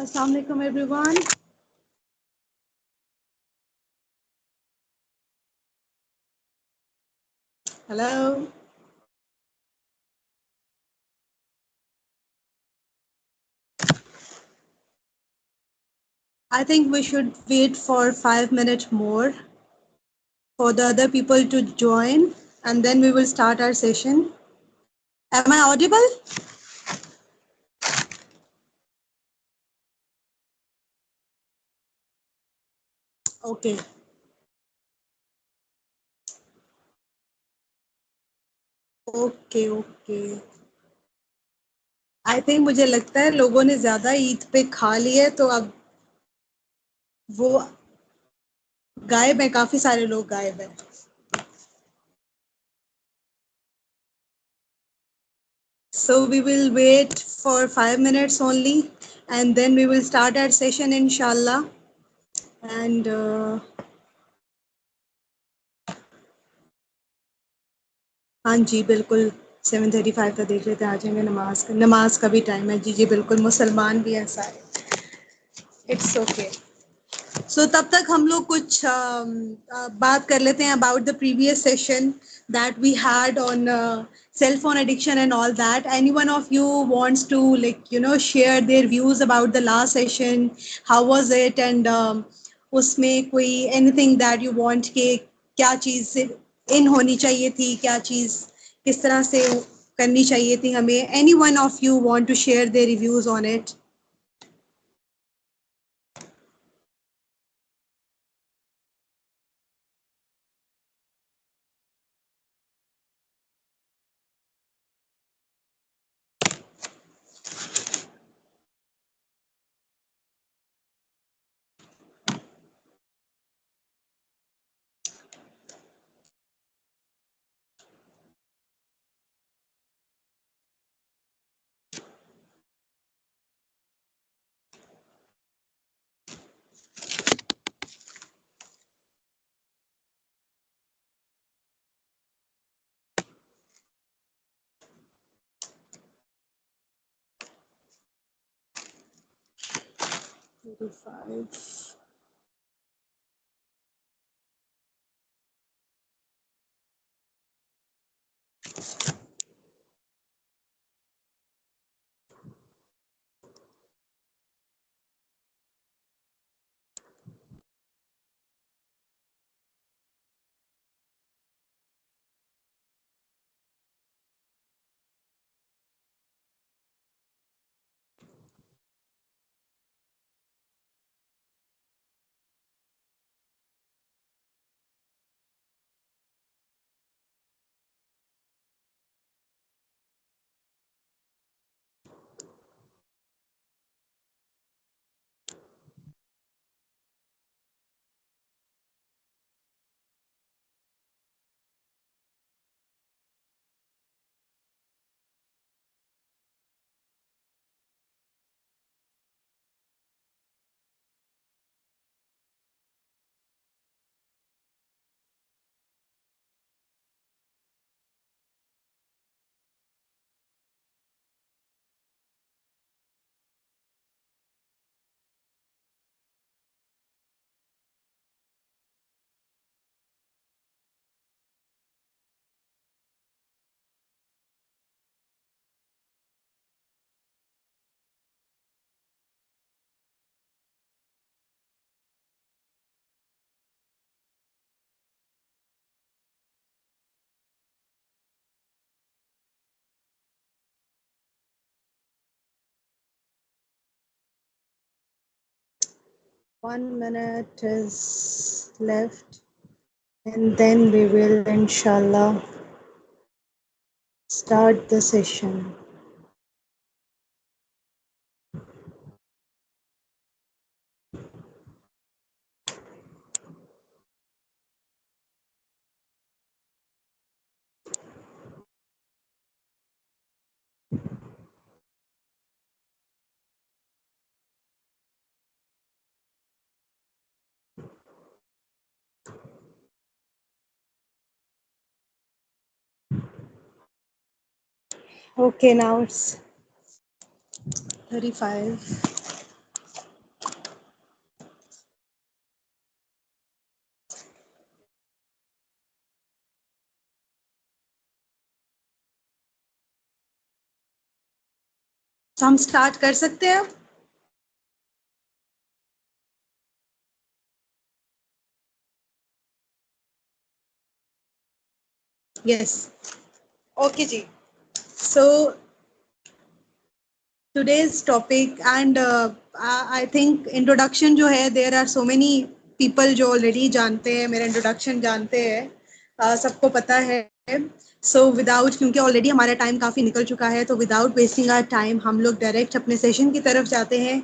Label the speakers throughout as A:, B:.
A: Assalamu alaikum everyone. Hello. I think we should wait for 5 minutes more for the other people to join and then we will start our session. Am I audible? Okay. Okay. I think मुझे लगता है लोगों ने ज़्यादा ईद पे खा ली है तो अब वो गायब है, काफ़ी सारे लोग गायब हैं. So we will wait for 5 minutes only and then we will start our session inshallah. And हाँ जी बिल्कुल 7:35 का देख लेते हैं आ जाएंगे. नमाज का भी टाइम है. जी जी बिल्कुल मुसलमान भी हैं सारे. It's okay. सो तब तक हम लोग कुछ बात कर लेते हैं about the previous session that we had on cell phone addiction and all that. Any one of you wants to share their views about the last session? How was it? And उसमें कोई anything that you want के क्या चीज़ इन होनी चाहिए थी, क्या चीज़ किस तरह से करनी चाहिए थी हमें? Any one of you want to share their reviews on it? Five. One minute is left, and then we will, inshallah, start the session. Okay, now it's 35. तो हम स्टार्ट कर सकते हैं। यस, ओके जी। So today's topic and I think introduction जो है, there are so many people जो already जानते हैं, मेरा introduction जानते हैं, सबको पता है। So without, क्योंकि already हमारा time काफ़ी निकल चुका है, तो without wasting our time हम लोग direct अपने session की तरफ जाते हैं।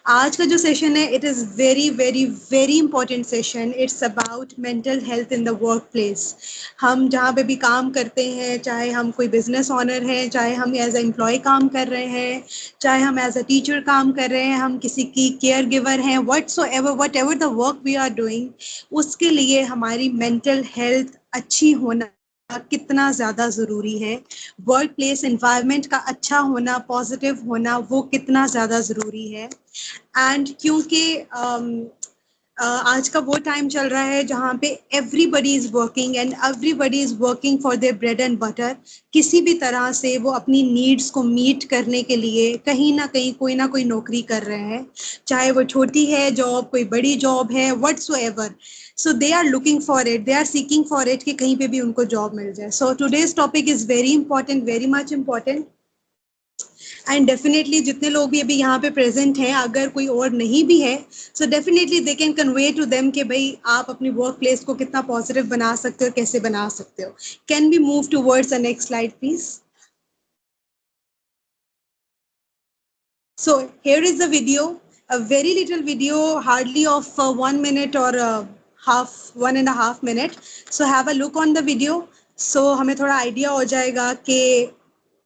A: आज का जो सेशन है, it is very very very important session. It's about mental health in the work place. हम जहाँ पे भी काम करते हैं, चाहे हम कोई बिजनेस ऑनर हैं, चाहे हम एज ए एम्प्लॉय काम कर रहे हैं, चाहे हम एज अ टीचर काम कर रहे हैं, हम किसी की केयर गिवर हैं, whatever the work we are doing, उसके लिए हमारी मेंटल हेल्थ अच्छी होना कितना ज़्यादा ज़रूरी है। वर्क प्लेस इन्वायरमेंट का अच्छा होना, पॉजिटिव होना, वो कितना ज़्यादा ज़रूरी है। एंड क्योंकि आज का वो टाइम चल रहा है जहाँ पे everybody is working and everybody is working for their bread and butter. किसी भी तरह से वो अपनी नीड्स को मीट करने के लिए कहीं ना कोई नौकरी कर रहे हैं, चाहे वो छोटी है जॉब, कोई बड़ी जॉब है, whatsoever. So they are looking for it, they are seeking for it कि कहीं पे भी उनको जॉब मिल जाए। So today's topic is very important, very much important. And definitely जितने लोग भी अभी यहाँ पे प्रेजेंट हैं, अगर कोई और नहीं भी है, so definitely they can convey to them कि भाई आप अपनी वर्क प्लेस को कितना पॉजिटिव बना सकते हो, कैसे बना सकते हो। Can be move towards the next slide please. So here is the video, a very little video, hardly of 1 minute or half, 1.5 minute. So have a look on the video. So हमें थोड़ा idea हो जाएगा कि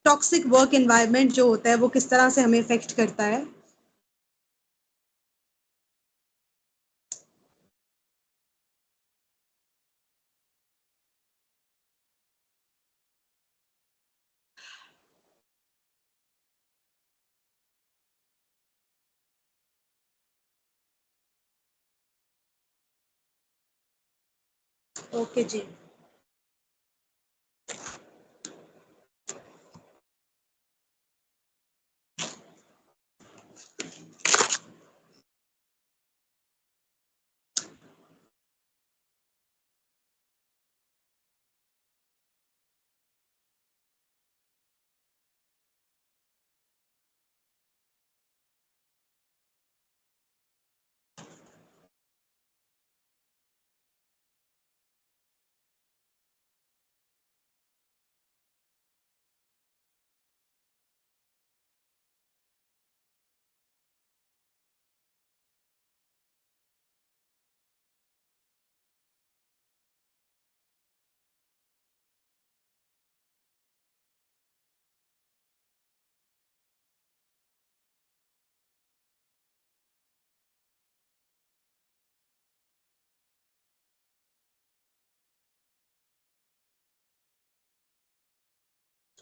A: toxic work environment जो होता है वो किस तरह से हमें इफेक्ट करता है। ओके जी।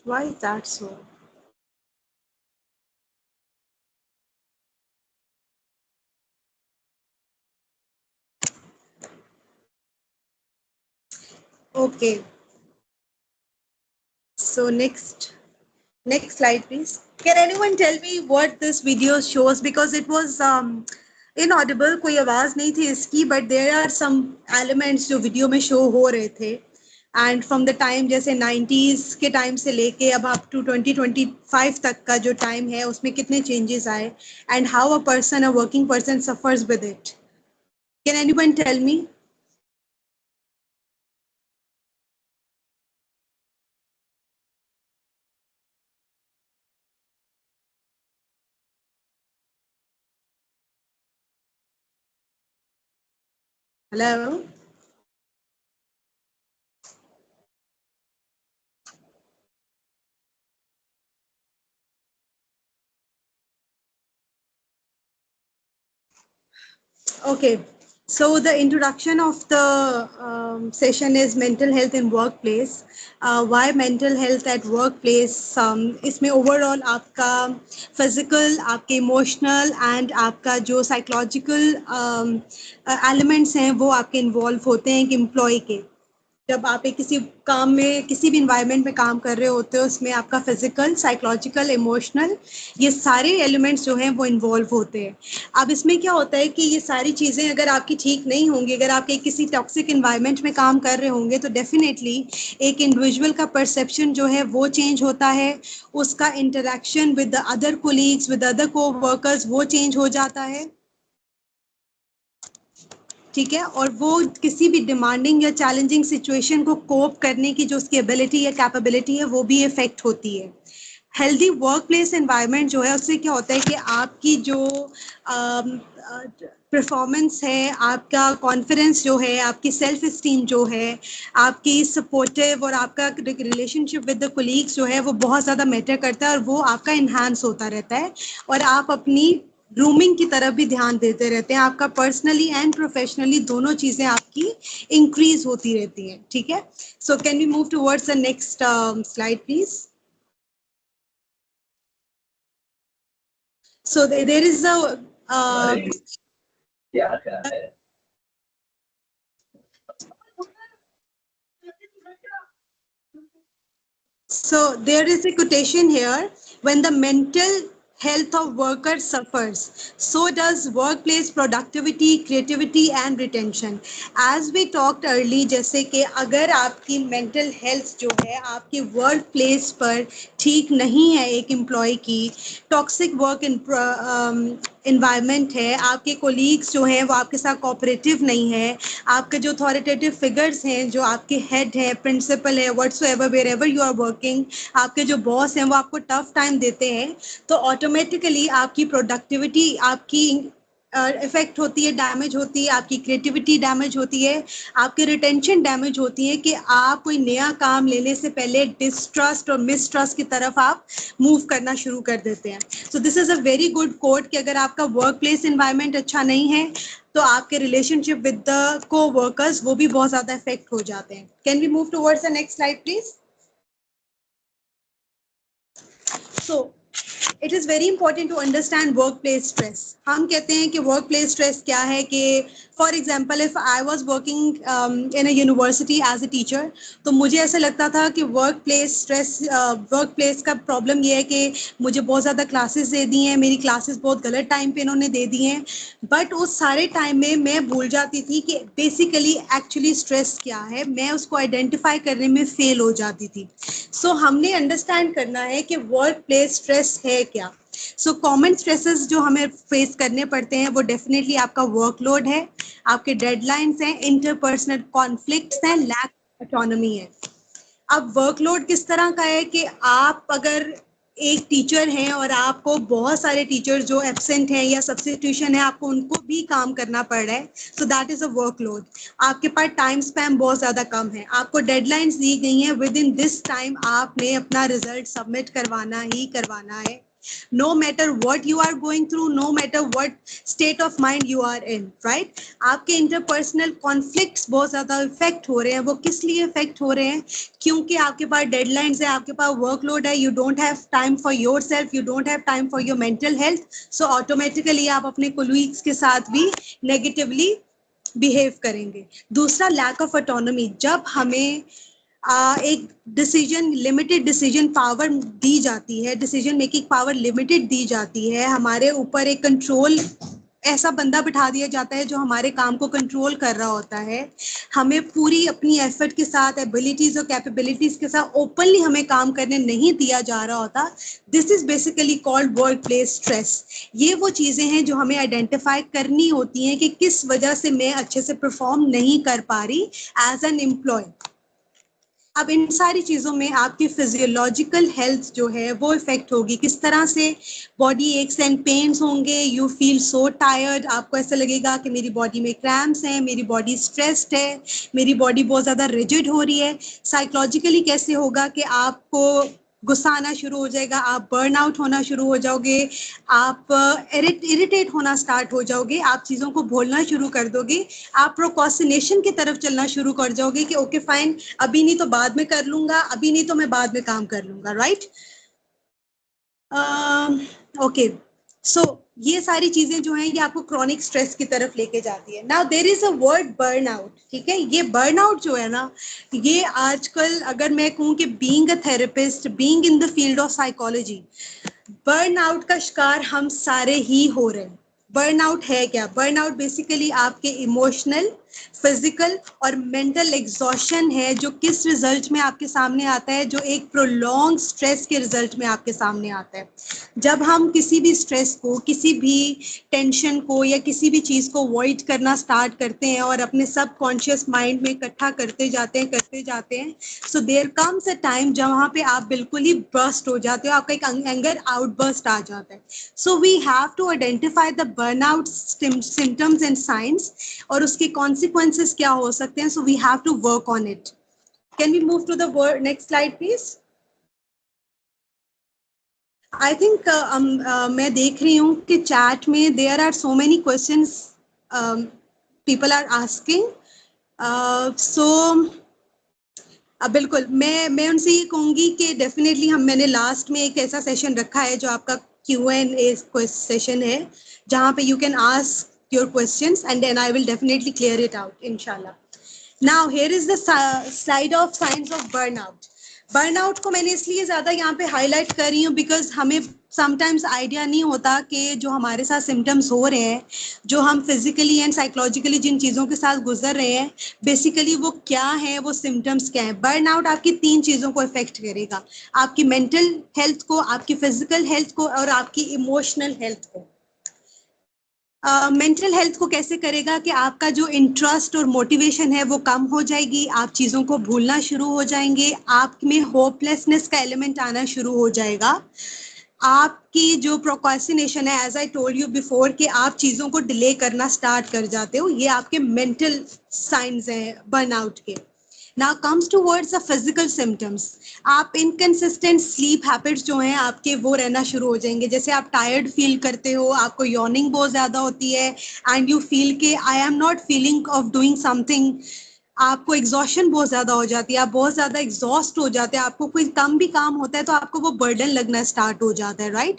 A: Why is that so? Okay. So next slide, please. Can anyone tell me what this video shows? Because it was inaudible, कोई आवाज नहीं थी इसकी, but there are some elements जो वीडियो में शो हो रहे थे। एंड फ्रॉम द टाइम जैसे 90s के टाइम से लेके अब अप टू 2025 तक का जो टाइम है, उसमें कितने चेंजेस आए and how a person, a working person suffers with it. Can anyone tell me? Hello? Okay, so the introduction of the session is mental health in workplace. Why mental health at workplace? इसमें overall आपका physical, आपके emotional and आपका जो psychological elements हैं वो आपके involve होते हैं एक employee के। जब आप एक किसी काम में, किसी भी इन्वायरमेंट में काम कर रहे होते हो, उसमें आपका फिजिकल, साइकोलॉजिकल, इमोशनल, ये सारे एलिमेंट्स जो हैं वो इन्वॉल्व होते हैं। अब इसमें क्या होता है कि ये सारी चीज़ें अगर आपकी ठीक नहीं होंगी, अगर आप एक किसी टॉक्सिक इन्वायरमेंट में काम कर रहे होंगे, तो डेफिनेटली एक इंडिविजुअल का परसेप्शन जो है वो चेंज होता है, उसका interaction with the other colleagues, with other को वर्कर्स, वो चेंज हो जाता है, ठीक है। और वो किसी भी डिमांडिंग या चैलेंजिंग सिचुएशन को कोप करने की जो उसकी एबिलिटी या कैपेबिलिटी है वो भी इफेक्ट होती है। हेल्दी वर्क प्लेस एनवायरनमेंट जो है उससे क्या होता है कि आपकी जो परफॉर्मेंस है, आपका कॉन्फिडेंस जो है, आपकी सेल्फ इस्टीम जो है, आपकी सपोर्टिव और आपका रिलेशनशिप विद द कोलीग्स जो है वो बहुत ज़्यादा मैटर करता है, और वो आपका इन्हांस होता रहता है, और आप अपनी ग्रूमिंग की तरफ भी ध्यान देते रहते हैं। आपका पर्सनली एंड प्रोफेशनली दोनों चीज़ें आपकी इंक्रीज होती रहती हैं, ठीक है। So can we move towards the next slide please. So there is a so there is a quotation here: when the mental health of workers suffers, so does workplace productivity, creativity and retention. As we talked early, जैसे कि अगर आपकी mental health जो है आपकी work place पर ठीक नहीं है, एक एम्प्लॉय की टॉक्सिक वर्क इन्वायरमेंट है, आपके कोलीग्स जो हैं वो आपके साथ कोऑपरेटिव नहीं है, आपके जो अथॉरिटेटिव फिगर्स हैं, जो आपके हेड है, प्रिंसिपल है, whatsoever wherever you are working, आपके जो बॉस हैं वो आपको टफ टाइम देते हैं, तो ऑटोमेटिकली आपकी प्रोडक्टिविटी आपकी इफेक्ट होती है, डैमेज होती है, आपकी क्रिएटिविटी डैमेज होती है, आपकी रिटेंशन डैमेज होती है, कि आप कोई नया काम लेने से पहले डिस्ट्रस्ट और मिसट्रस्ट की तरफ आप मूव करना शुरू कर देते हैं। So this is a very good quote कि अगर आपका वर्क प्लेस इन्वायरमेंट अच्छा नहीं है तो आपके relationship with the coworkers वो भी बहुत ज्यादा इफेक्ट हो जाते हैं। Can we move towards the next slide please. So it is very important to understand workplace stress. हम कहते हैं कि वर्क प्लेस स्ट्रेस क्या है, कि for example if I was working in a university as a teacher, तो मुझे ऐसा लगता था कि workplace stress, workplace का प्रॉब्लम ये है कि मुझे बहुत ज़्यादा क्लासेस दे दी हैं, मेरी क्लासेस बहुत गलत टाइम पे इन्होंने दे दी हैं, बट उस सारे टाइम में मैं भूल जाती थी कि बेसिकली एक्चुअली स्ट्रेस क्या है, मैं उसको आइडेंटिफाई करने में फेल हो जाती थी। सो हमने अंडरस्टैंड करना है कि वर्क प्लेस स्ट्रेस है क्या। सो कॉमन स्ट्रेसेस जो हमें फेस करने पड़ते हैं वो डेफिनेटली आपका वर्कलोड है, आपके डेडलाइंस हैं, इंटरपर्सनल कॉन्फ्लिक्ट्स हैं, लैक ऑटोनॉमी है। अब वर्कलोड किस तरह का है कि आप अगर एक टीचर हैं और आपको बहुत सारे टीचर जो एब्सेंट हैं या सब्स्टिट्यूशन है, आपको उनको भी काम करना पड़ रहा है, so that is a workload. आपके पास टाइम स्पैम बहुत ज़्यादा कम है, आपको डेडलाइंस दी गई हैं, विद इन दिस टाइम आपने अपना रिजल्ट सबमिट करवाना ही करवाना है, no matter what you are going through, no matter what state of mind you are in, right? आपके इंटरपर्सनल कॉन्फ्लिक्ट्स बहुत ज़्यादा इफेक्ट हो रहे हैं। वो किस लिए इफेक्ट हो रहे हैं? क्योंकि आपके पास डेडलाइंस है, आपके पास वर्कलोड है, you don't have time for your self, you don't have time for your mental health, so automatically आप अपने कोलीग्स के साथ भी नेगेटिवली बिहेव करेंगे। दूसरा, लैक ऑफ ऑटोनॉमी। जब हमें एक डिसीजन, लिमिटेड डिसीजन पावर दी जाती है, डिसीजन मेकिंग पावर लिमिटेड दी जाती है, हमारे ऊपर एक कंट्रोल ऐसा बंदा बिठा दिया जाता है जो हमारे काम को कंट्रोल कर रहा होता है, हमें पूरी अपनी एफर्ट के साथ, एबिलिटीज और कैपेबिलिटीज के साथ ओपनली हमें काम करने नहीं दिया जा रहा होता। This is basically called work place stress. ये वो चीज़ें हैं जो हमें आइडेंटिफाई करनी होती हैं कि किस वजह से मैं अच्छे से परफॉर्म नहीं कर पा रही एज एन एम्प्लॉय। अब इन सारी चीज़ों में आपकी फिजियोलॉजिकल हेल्थ जो है वो इफेक्ट होगी। किस तरह से? बॉडी एक्स एंड पेन्स होंगे, यू फील सो टायर्ड, आपको ऐसा लगेगा कि मेरी बॉडी में क्रैम्प्स हैं, मेरी बॉडी स्ट्रेस्ड है, मेरी बॉडी बहुत ज़्यादा रिजिड हो रही है। साइकोलॉजिकली कैसे होगा कि आपको गुस्सा आना शुरू हो जाएगा, आप बर्न आउट होना शुरू हो जाओगे, आप इरिटेट होना स्टार्ट हो जाओगे, आप चीज़ों को भूलना शुरू कर दोगे, आप प्रोक्रास्टिनेशन की तरफ चलना शुरू कर जाओगे कि ओके फाइन, अभी नहीं तो बाद में कर लूंगा, अभी नहीं तो मैं बाद में काम कर लूंगा, राइट? ओके, सो ये सारी चीजें जो हैं ये आपको क्रॉनिक स्ट्रेस की तरफ लेके जाती है. Now there is a word burnout. ठीक है, ये बर्नआउट जो है ना, ये आजकल अगर मैं कहूँ कि being a therapist, being in the field of psychology, burnout का शिकार हम सारे ही हो रहे हैं. बर्नआउट है क्या? बर्नआउट बेसिकली आपके इमोशनल, फिजिकल और मेंटल एग्जॉशन है, जो किस रिजल्ट में आपके सामने आता है? जो एक प्रोलॉन्ग स्ट्रेस के रिजल्ट में आपके सामने आता है. जब हम किसी भी स्ट्रेस को, किसी भी टेंशन को या किसी भी चीज को अवॉइड करना स्टार्ट करते हैं और अपने सबकॉन्शियस माइंड में इकट्ठा करते जाते हैं, so there comes a time जब वहाँ पे आप बिल्कुल ही बर्स्ट हो जाते हो, आपका एक एंगर आउटबर्स्ट आ जाता है. So we have to identify the burnout symptoms and science, और उसके कॉन्सिक्वेंसेस क्या हो सकते हैं. So we have to work on it. Can we move to the next slide please? I think मैं देख रही हूँ कि चैट में there are so many questions people are asking. So बिल्कुल मैं उनसे ये कहूँगी कि डेफिनेटली मैंने लास्ट में एक ऐसा सेशन रखा है जो आपका Q&A सेशन है, जहाँ पे you can ask your questions and then I will definitely clear it out इंशाल्लाह. Now here is the slide of science of burnout. Burnout को मैंने इसलिए ज़्यादा यहाँ पे हाईलाइट कर रही हूँ बिकॉज हमें समटाइम्स आइडिया नहीं होता कि जो हमारे साथ सिम्टम्स हो रहे हैं, जो हम फिजिकली एंड साइकोलॉजिकली जिन चीज़ों के साथ गुजर रहे हैं, बेसिकली वो क्या है, वो सिम्टम्स क्या है. बर्नआउट आपकी 3 चीज़ों को इफेक्ट करेगा: आपकी मेंटल हेल्थ को, आपकी फिजिकल हेल्थ को और आपकी इमोशनल हेल्थ को. मेंटल हेल्थ को कैसे करेगा कि आपका जो इंटरेस्ट और मोटिवेशन है वो कम हो जाएगी, आप चीज़ों को भूलना शुरू हो जाएंगे, आप में होपलेसनेस का एलिमेंट आना शुरू हो जाएगा. आपकी जो प्रोक्रेस्टिनेशन है, as I told you before, कि आप चीज़ों को डिले करना स्टार्ट कर जाते हो, ये आपके मेंटल साइंस हैं बर्नआउट के. Now comes towards the physical symptoms. आप इनकंसिस्टेंट स्लीप हैबिट्स जो हैं आपके, वो रहना शुरू हो जाएंगे. जैसे आप टायर्ड फील करते हो, आपको यॉर्निंग बहुत ज़्यादा होती है एंड यू फील के आई am not feeling of doing something. आपको एग्जॉशन बहुत ज़्यादा हो जाती है, आप बहुत ज़्यादा एग्जॉस्ट हो जाते हैं, आपको कोई कम भी काम होता है तो आपको वो बर्डन लगना स्टार्ट हो जाता है, राइट?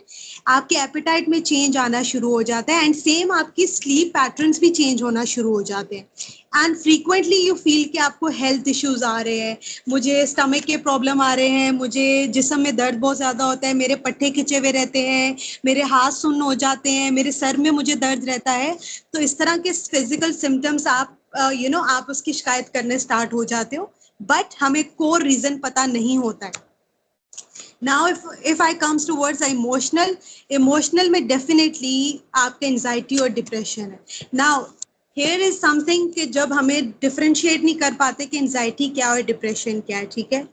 A: आपके एपेटाइट में चेंज आना शुरू हो जाता है एंड सेम आपकी स्लीप पैटर्न्स भी चेंज होना शुरू हो जाते हैं. एंड फ्रीक्वेंटली यू फील कि आपको हेल्थ इश्यूज आ रहे हैं, मुझे स्टमक के प्रॉब्लम आ रहे हैं, मुझे जिस्म में दर्द बहुत ज़्यादा होता है, मेरे पट्टे खिंचे हुए रहते हैं, मेरे हाथ सुन्न हो जाते हैं, मेरे सर में मुझे दर्द रहता है. तो इस तरह के फिजिकल सिम्टम्स आप आप उसकी शिकायत करने स्टार्ट हो जाते हो, बट हमें कोर रीजन पता नहीं होता है. Now if I comes towards emotional में डेफिनेटली आपके एंजाइटी और डिप्रेशन है. नाउ हियर इज समथिंग कि जब हमें डिफरेंशिएट नहीं कर पाते कि एंजाइटी क्या और डिप्रेशन क्या है, ठीक है.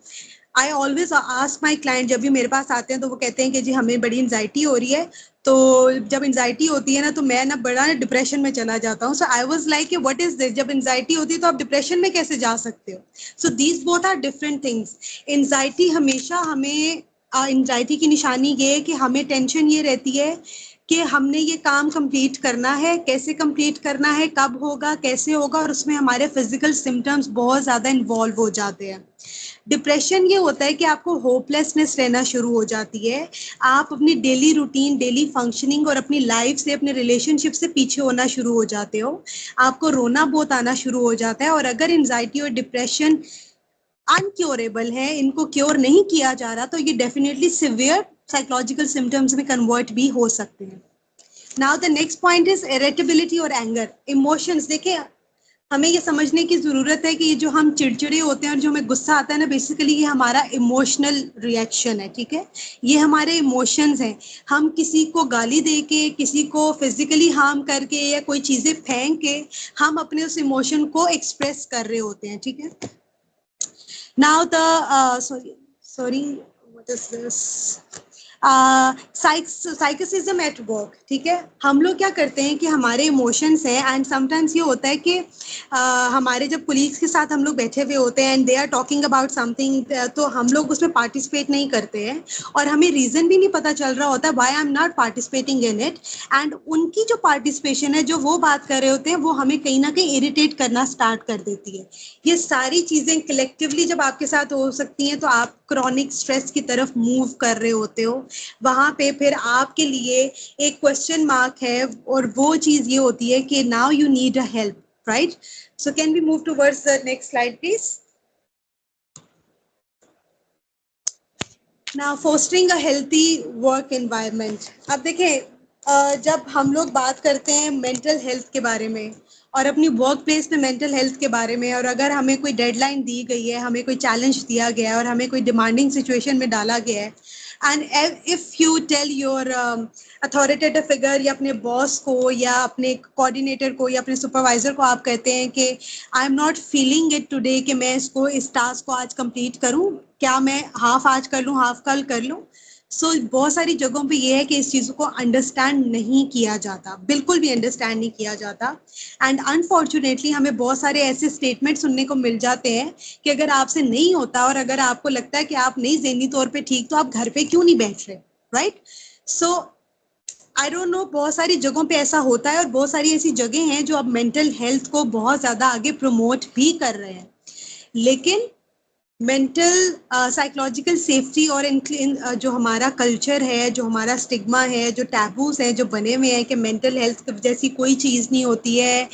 A: I always ask my client, जब भी मेरे पास आते हैं तो वो कहते हैं कि जी हमें बड़ी एंजाइटी हो रही है. तो जब एंजाइटी होती है ना तो मैं ना बड़ा डिप्रेशन में चला जाता हूँ. So I was like what is this, जब एंजाइटी होती है तो आप डिप्रेशन में कैसे जा सकते हो? So these both are different things. Anxiety हमेशा हमें, एंजाइटी की निशानी ये है कि हमें टेंशन ये रहती है कि हमने ये काम कंप्लीट करना है, कैसे कंप्लीट करना है, कब होगा, कैसे होगा, और उसमें हमारे फिजिकल सिम्टम्स बहुत ज़्यादा इन्वॉल्व हो जाते हैं. डिप्रेशन ये होता है कि आपको होपलेसनेस रहना शुरू हो जाती है, आप अपनी डेली रूटीन, डेली फंक्शनिंग और अपनी लाइफ से, अपने रिलेशनशिप से पीछे होना शुरू हो जाते हो, आपको रोना बहुत आना शुरू हो जाता है. और अगर एंजाइटी और डिप्रेशन अनक्योरेबल है, इनको क्योर नहीं किया जा रहा, तो ये डेफिनेटली सिवियर साइकोलॉजिकल सिम्टम्स में कन्वर्ट भी हो सकते हैं. Now the next point is irritability और एंगर. इमोशंस, देखिए हमें ये समझने की ज़रूरत है कि ये जो हम चिड़चिड़े होते हैं और जो हमें गुस्सा आता है ना, बेसिकली ये हमारा इमोशनल रिएक्शन है, ठीक है. ये हमारे इमोशंस हैं. हम किसी को गाली दे के, किसी को फिजिकली हार्म करके या कोई चीज़ें फेंक के हम अपने उस इमोशन को एक्सप्रेस कर रहे होते हैं, ठीक है. Now the sorry what is this, psychosism at work, ठीक है. हम लोग क्या करते हैं कि हमारे इमोशंस हैं एंड समटाइम्स ये होता है कि हमारे जब कुलीग्स के साथ हम लोग बैठे हुए होते हैं and they are talking about something, तो हम लोग उसमें पार्टिसिपेट नहीं करते हैं और हमें रीज़न भी नहीं पता चल रहा होता why I am not participating in it. And उनकी जो पार्टिसिपेशन है, जो वो बात कर रहे होते हैं, वो हमें कहीं ना कहीं इरिटेट करना स्टार्ट कर देती है। ये सारी चीज़ें कलेक्टिवली जब आपके साथ हो सकती हैं तो आप क्रॉनिक स्ट्रेस की तरफ मूव कर रहे होते हो। वहाँ पे फिर आपके लिए एक क्वेश्चन मार्क है और वो चीज़ ये होती है कि now you need a help, right? So can we move towards the next slide please? Now fostering a healthy work environment. अब देखें, जब हम लोग बात करते हैं मेंटल हेल्थ के बारे में और अपनी वर्क प्लेस में मेंटल हेल्थ के बारे में, और अगर हमें कोई डेडलाइन दी गई है, हमें कोई चैलेंज दिया गया है और हमें कोई डिमांडिंग सिचुएशन में डाला गया है, and if you tell your authoritative figure या अपने बॉस को या अपने कोऑर्डिनेटर को या अपने सुपरवाइजर को आप कहते हैं कि आई am not feeling it today, कि मैं इस टास्क को आज कंप्लीट करूं, क्या मैं हाफ आज कर लूं, हाफ कल कर लूं? सो बहुत सारी जगहों पे ये है कि इस चीज़ को अंडरस्टैंड नहीं किया जाता, बिल्कुल भी अंडरस्टैंड नहीं किया जाता। एंड अनफॉर्चुनेटली हमें बहुत सारे ऐसे स्टेटमेंट सुनने को मिल जाते हैं कि अगर आपसे नहीं होता और अगर आपको लगता है कि आप नहीं ज़हनी तौर पे ठीक, तो आप घर पे क्यों नहीं बैठ रहे, right? So I don't know, बहुत सारी जगहों पे ऐसा होता है और बहुत सारी ऐसी जगह हैं जो अब मेंटल हेल्थ को बहुत ज़्यादा आगे प्रमोट भी कर रहे हैं। लेकिन मेंटल साइकोलॉजिकल सेफ्टी और जो हमारा कल्चर है, जो हमारा स्टिग्मा है, जो टैबूज हैं जो बने हुए हैं कि मेंटल हेल्थ जैसी कोई चीज़ नहीं होती है,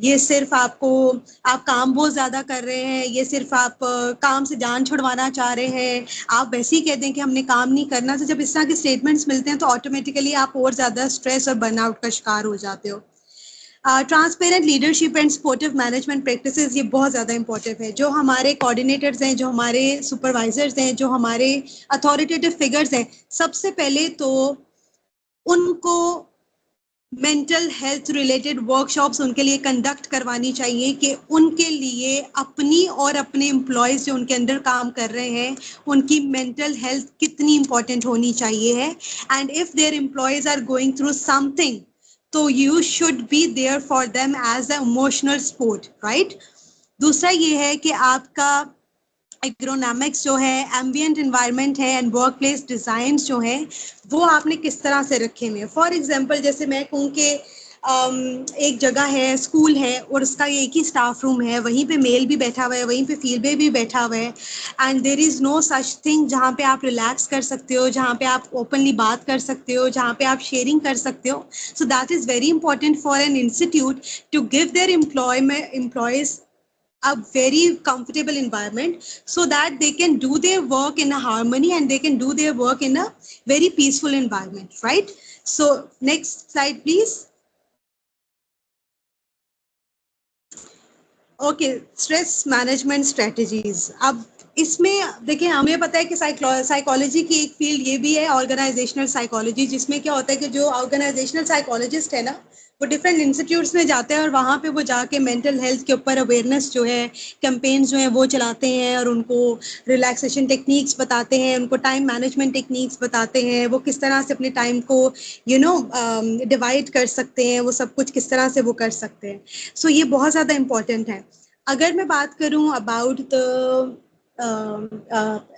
A: ये सिर्फ आप काम बहुत ज़्यादा कर रहे हैं, ये सिर्फ आप काम से जान छुड़वाना चाह रहे हैं, आप वैसे ही कह दें कि हमने काम नहीं करना। तो जब इस तरह के स्टेटमेंट्स मिलते हैं तो ऑटोमेटिकली आप और ज़्यादा स्ट्रेस और बर्नआउट का शिकार हो जाते हो। Transparent leadership and supportive management practices, ये बहुत ज़्यादा इंपॉर्टेंट है। जो हमारे कोऑर्डिनेटर्स हैं, जो हमारे सुपरवाइजर्स हैं, जो हमारे अथॉरिटेटिव फिगर्स हैं, सबसे पहले तो उनको मेंटल हेल्थ रिलेटेड वर्कशॉप्स उनके लिए कंडक्ट करवानी चाहिए कि उनके लिए अपनी और अपने एम्प्लॉयज़ जो उनके अंडर काम कर रहे हैं, उनकी मेंटल हेल्थ कितनी इंपॉर्टेंट होनी चाहिए है। And if there employees are going through something, तो you should be there for them as a emotional support, right? दूसरा ये है कि आपका एग्रोनॉमिक्स जो है, एम्बिएंट एनवायरनमेंट है एंड वर्क प्लेस डिज़ाइन जो है, वो आपने किस तरह से रखे हुए हैं। फॉर एग्जांपल जैसे मैं कहूँ कि एक जगह है, स्कूल है और उसका एक ही स्टाफ रूम है, वहीं पे मेल भी बैठा हुआ है, वहीं पे फीमेल भी बैठा हुआ है, and there is no such thing जहाँ पे आप रिलैक्स कर सकते हो, जहाँ पे आप ओपनली बात कर सकते हो, जहाँ पे आप शेयरिंग कर सकते हो। So that is very important for an institute to give their employees a very comfortable environment so that they can do their work in a harmony and they can do their work in a very peaceful environment, right? So next slide please. Okay, stress management strategies. अब इसमें देखिए, हमें पता है कि psychology की एक field ये भी है, ऑर्गेनाइजेशनल साइकोलॉजी, जिसमें क्या होता है कि जो ऑर्गेनाइजेशनल साइकोलॉजिस्ट है ना, वो डिफरेंट इंस्टीट्यूट्स में जाते हैं और वहाँ पे वो जाके मेंटल हेल्थ के ऊपर अवेयरनेस जो है, कैंपेन्स जो हैं वो चलाते हैं और उनको रिलैक्सेशन टेक्निक्स बताते हैं, उनको टाइम मैनेजमेंट टेक्निक्स बताते हैं, वो किस तरह से अपने टाइम को डिवाइड कर सकते हैं, वो सब कुछ किस तरह से वो कर सकते हैं। सो ये बहुत ज़्यादा इम्पॉर्टेंट है। अगर मैं बात करूं अबाउट द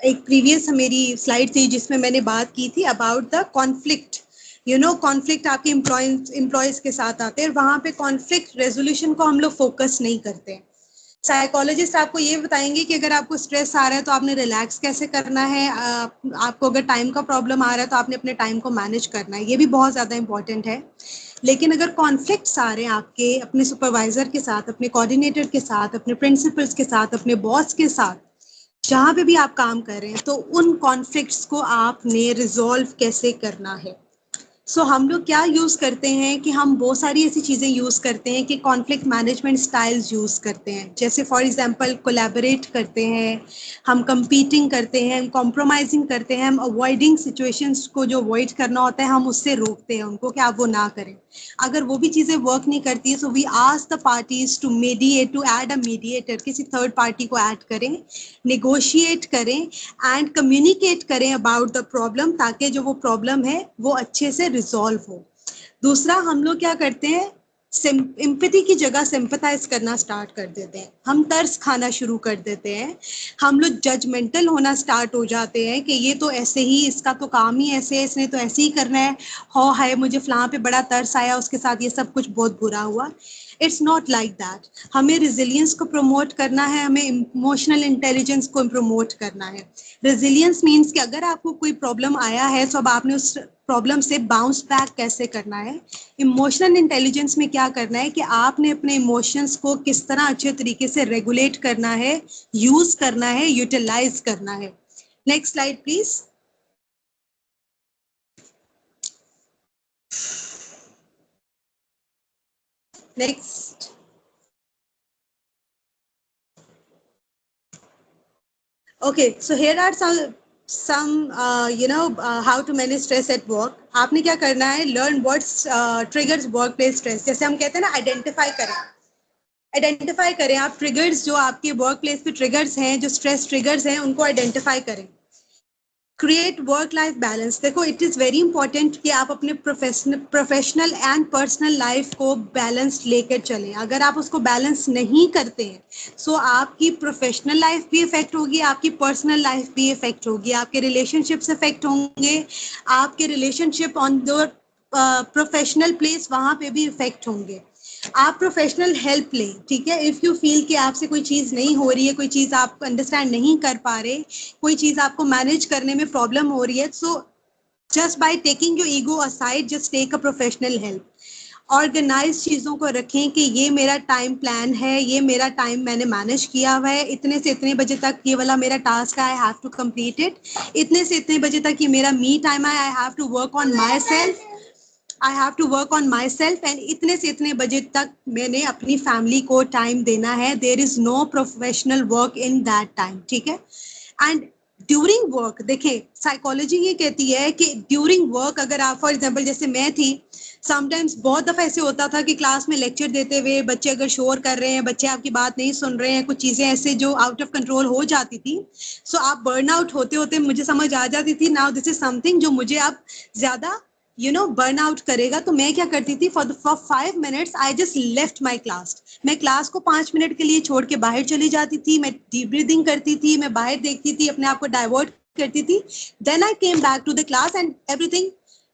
A: एक प्रीवियस मेरी स्लाइड थी जिसमें मैंने बात की थी अबाउट द कॉन्फ्लिक्ट, कॉन्फ्लिक्ट आपके एम्प्लॉयज़ के साथ आते हैं, वहाँ पे कॉन्फ्लिक्ट रेजोल्यूशन को हम लोग फोकस नहीं करते हैं। साइकोलॉजिस्ट आपको ये बताएंगे कि अगर आपको स्ट्रेस आ रहा है तो आपने रिलैक्स कैसे करना है, आपको अगर टाइम का प्रॉब्लम आ रहा है तो आपने अपने टाइम को मैनेज करना है, ये भी बहुत ज़्यादा इंपॉर्टेंट है। लेकिन अगर कॉन्फ्लिक्ट्स आ रहे हैं आपके अपने सुपरवाइजर के साथ, अपने कोऑर्डिनेटर के साथ, अपने प्रिंसिपल्स के साथ, अपने बॉस के साथ, जहाँ पे भी आप काम कर रहे हैं, तो उन कॉन्फ्लिक्ट्स को आपने रिजॉल्व कैसे करना है। सो हम लोग क्या यूज़ करते हैं कि हम बहुत सारी ऐसी चीज़ें यूज़ करते हैं कि कॉन्फ्लिक्ट मैनेजमेंट स्टाइल्स यूज़ करते हैं। जैसे फॉर एग्जांपल कोलैबोरेट करते हैं, हम कंपीटिंग करते हैं, हम कॉम्प्रोमाइजिंग करते हैं, हम अवॉइडिंग सिचुएशंस को, जो अवॉइड करना होता है हम उससे रोकते हैं उनको कि आप वो ना करें। अगर वो भी चीज़ें वर्क नहीं करती है, so we ask the parties to mediate, to add a mediator, किसी थर्ड पार्टी को ऐड करें, नेगोशिएट करें एंड कम्युनिकेट करें अबाउट द प्रॉब्लम, ताकि जो वो प्रॉब्लम है वो अच्छे से रिजॉल्व हो। दूसरा, हम लोग क्या करते हैं, एम्पैथी की जगह सिंपैथाइज करना स्टार्ट कर देते हैं, हम तरस खाना शुरू कर देते हैं, हम लोग जजमेंटल होना स्टार्ट हो जाते हैं कि ये तो ऐसे ही, इसका तो काम ही ऐसे है, इसने तो ऐसे ही करना है, हो हाय मुझे फलां पे बड़ा तरस आया, उसके साथ ये सब कुछ बहुत बुरा हुआ। It's not like that. हमें रिजिलियंस को प्रमोट करना है, हमें इमोशनल इंटेलिजेंस को प्रमोट करना है। रेजिलियंस मीन्स कि अगर आपको कोई प्रॉब्लम आया है तो अब आपने उस प्रॉब्लम से बाउंस बैक कैसे करना है। इमोशनल इंटेलिजेंस में क्या करना है कि आपने अपने इमोशंस को किस तरह अच्छे तरीके से रेगुलेट करना है, यूज करना है, यूटिलाइज करना है। Next slide please. Next. Okay, so here are some how to manage stress at work. आपने क्या करना है, learn what triggers workplace stress. जैसे हम कहते हैं ना, आइडेंटिफाई करें आप ट्रिगर्स, जो आपके वर्क प्लेस पे ट्रिगर्स हैं, जो स्ट्रेस ट्रिगर्स हैं, उनको आइडेंटिफाई करें। Create work life balance. देखो, इट इज़ वेरी इंपॉर्टेंट कि आप अपने प्रोफेशनल एंड पर्सनल लाइफ को बैलेंस लेकर चलें। अगर आप उसको बैलेंस नहीं करते हैं, सो आपकी प्रोफेशनल लाइफ भी इफेक्ट होगी, आपकी पर्सनल लाइफ भी इफेक्ट होगी, आपके रिलेशनशिप्स इफेक्ट होंगे, आपके relationship on the professional place वहाँ पे भी इफेक्ट होंगे। आप प्रोफेशनल हेल्प लें, ठीक है। इफ़ यू फील कि आपसे कोई चीज़ नहीं हो रही है, कोई चीज़ आप अंडरस्टैंड नहीं कर पा रहे, कोई चीज़ आपको मैनेज करने में प्रॉब्लम हो रही है, so just by taking your ego aside, just take a professional help. Organize चीज़ों को रखें कि ये मेरा टाइम प्लान है, ये मेरा टाइम मैंने मैनेज किया हुआ है, इतने से इतने बजे तक ये वाला मेरा टास्क है, I have to complete it, इतने से इतने बजे तक ये मेरा मी टाइम है, I have to work on myself, I have to work on myself, and इतने से इतने बजे तक मैंने अपनी फैमिली को टाइम देना है। There is no professional work in that time, ठीक है। एंड ड्यूरिंग वर्क, देखें, साइकोलॉजी ये कहती है कि ड्यूरिंग वर्क, अगर आप फॉर एग्जाम्पल, जैसे मैं थी, समटाइम्स बहुत दफ़ा ऐसे होता था कि क्लास में लेक्चर देते हुए बच्चे अगर शोर कर रहे हैं, बच्चे आपकी बात नहीं सुन रहे हैं, कुछ चीज़ें ऐसे जो आउट ऑफ कंट्रोल हो जाती थी, सो आप बर्न आउट होते होते मुझे समझ आ जाती थी, नाउ दिस इज समथिंग जो मुझे अब ज़्यादा बर्न आउट करेगा। तो मैं क्या करती थी, for 5 minutes I just left my class. मैं क्लास को 5 मिनट के लिए छोड़ के बाहर चली जाती थी, मैं डीप ब्रीदिंग करती थी, मैं बाहर देखती थी, अपने आप को डाइवर्ट करती थी, then I came back to the class and everything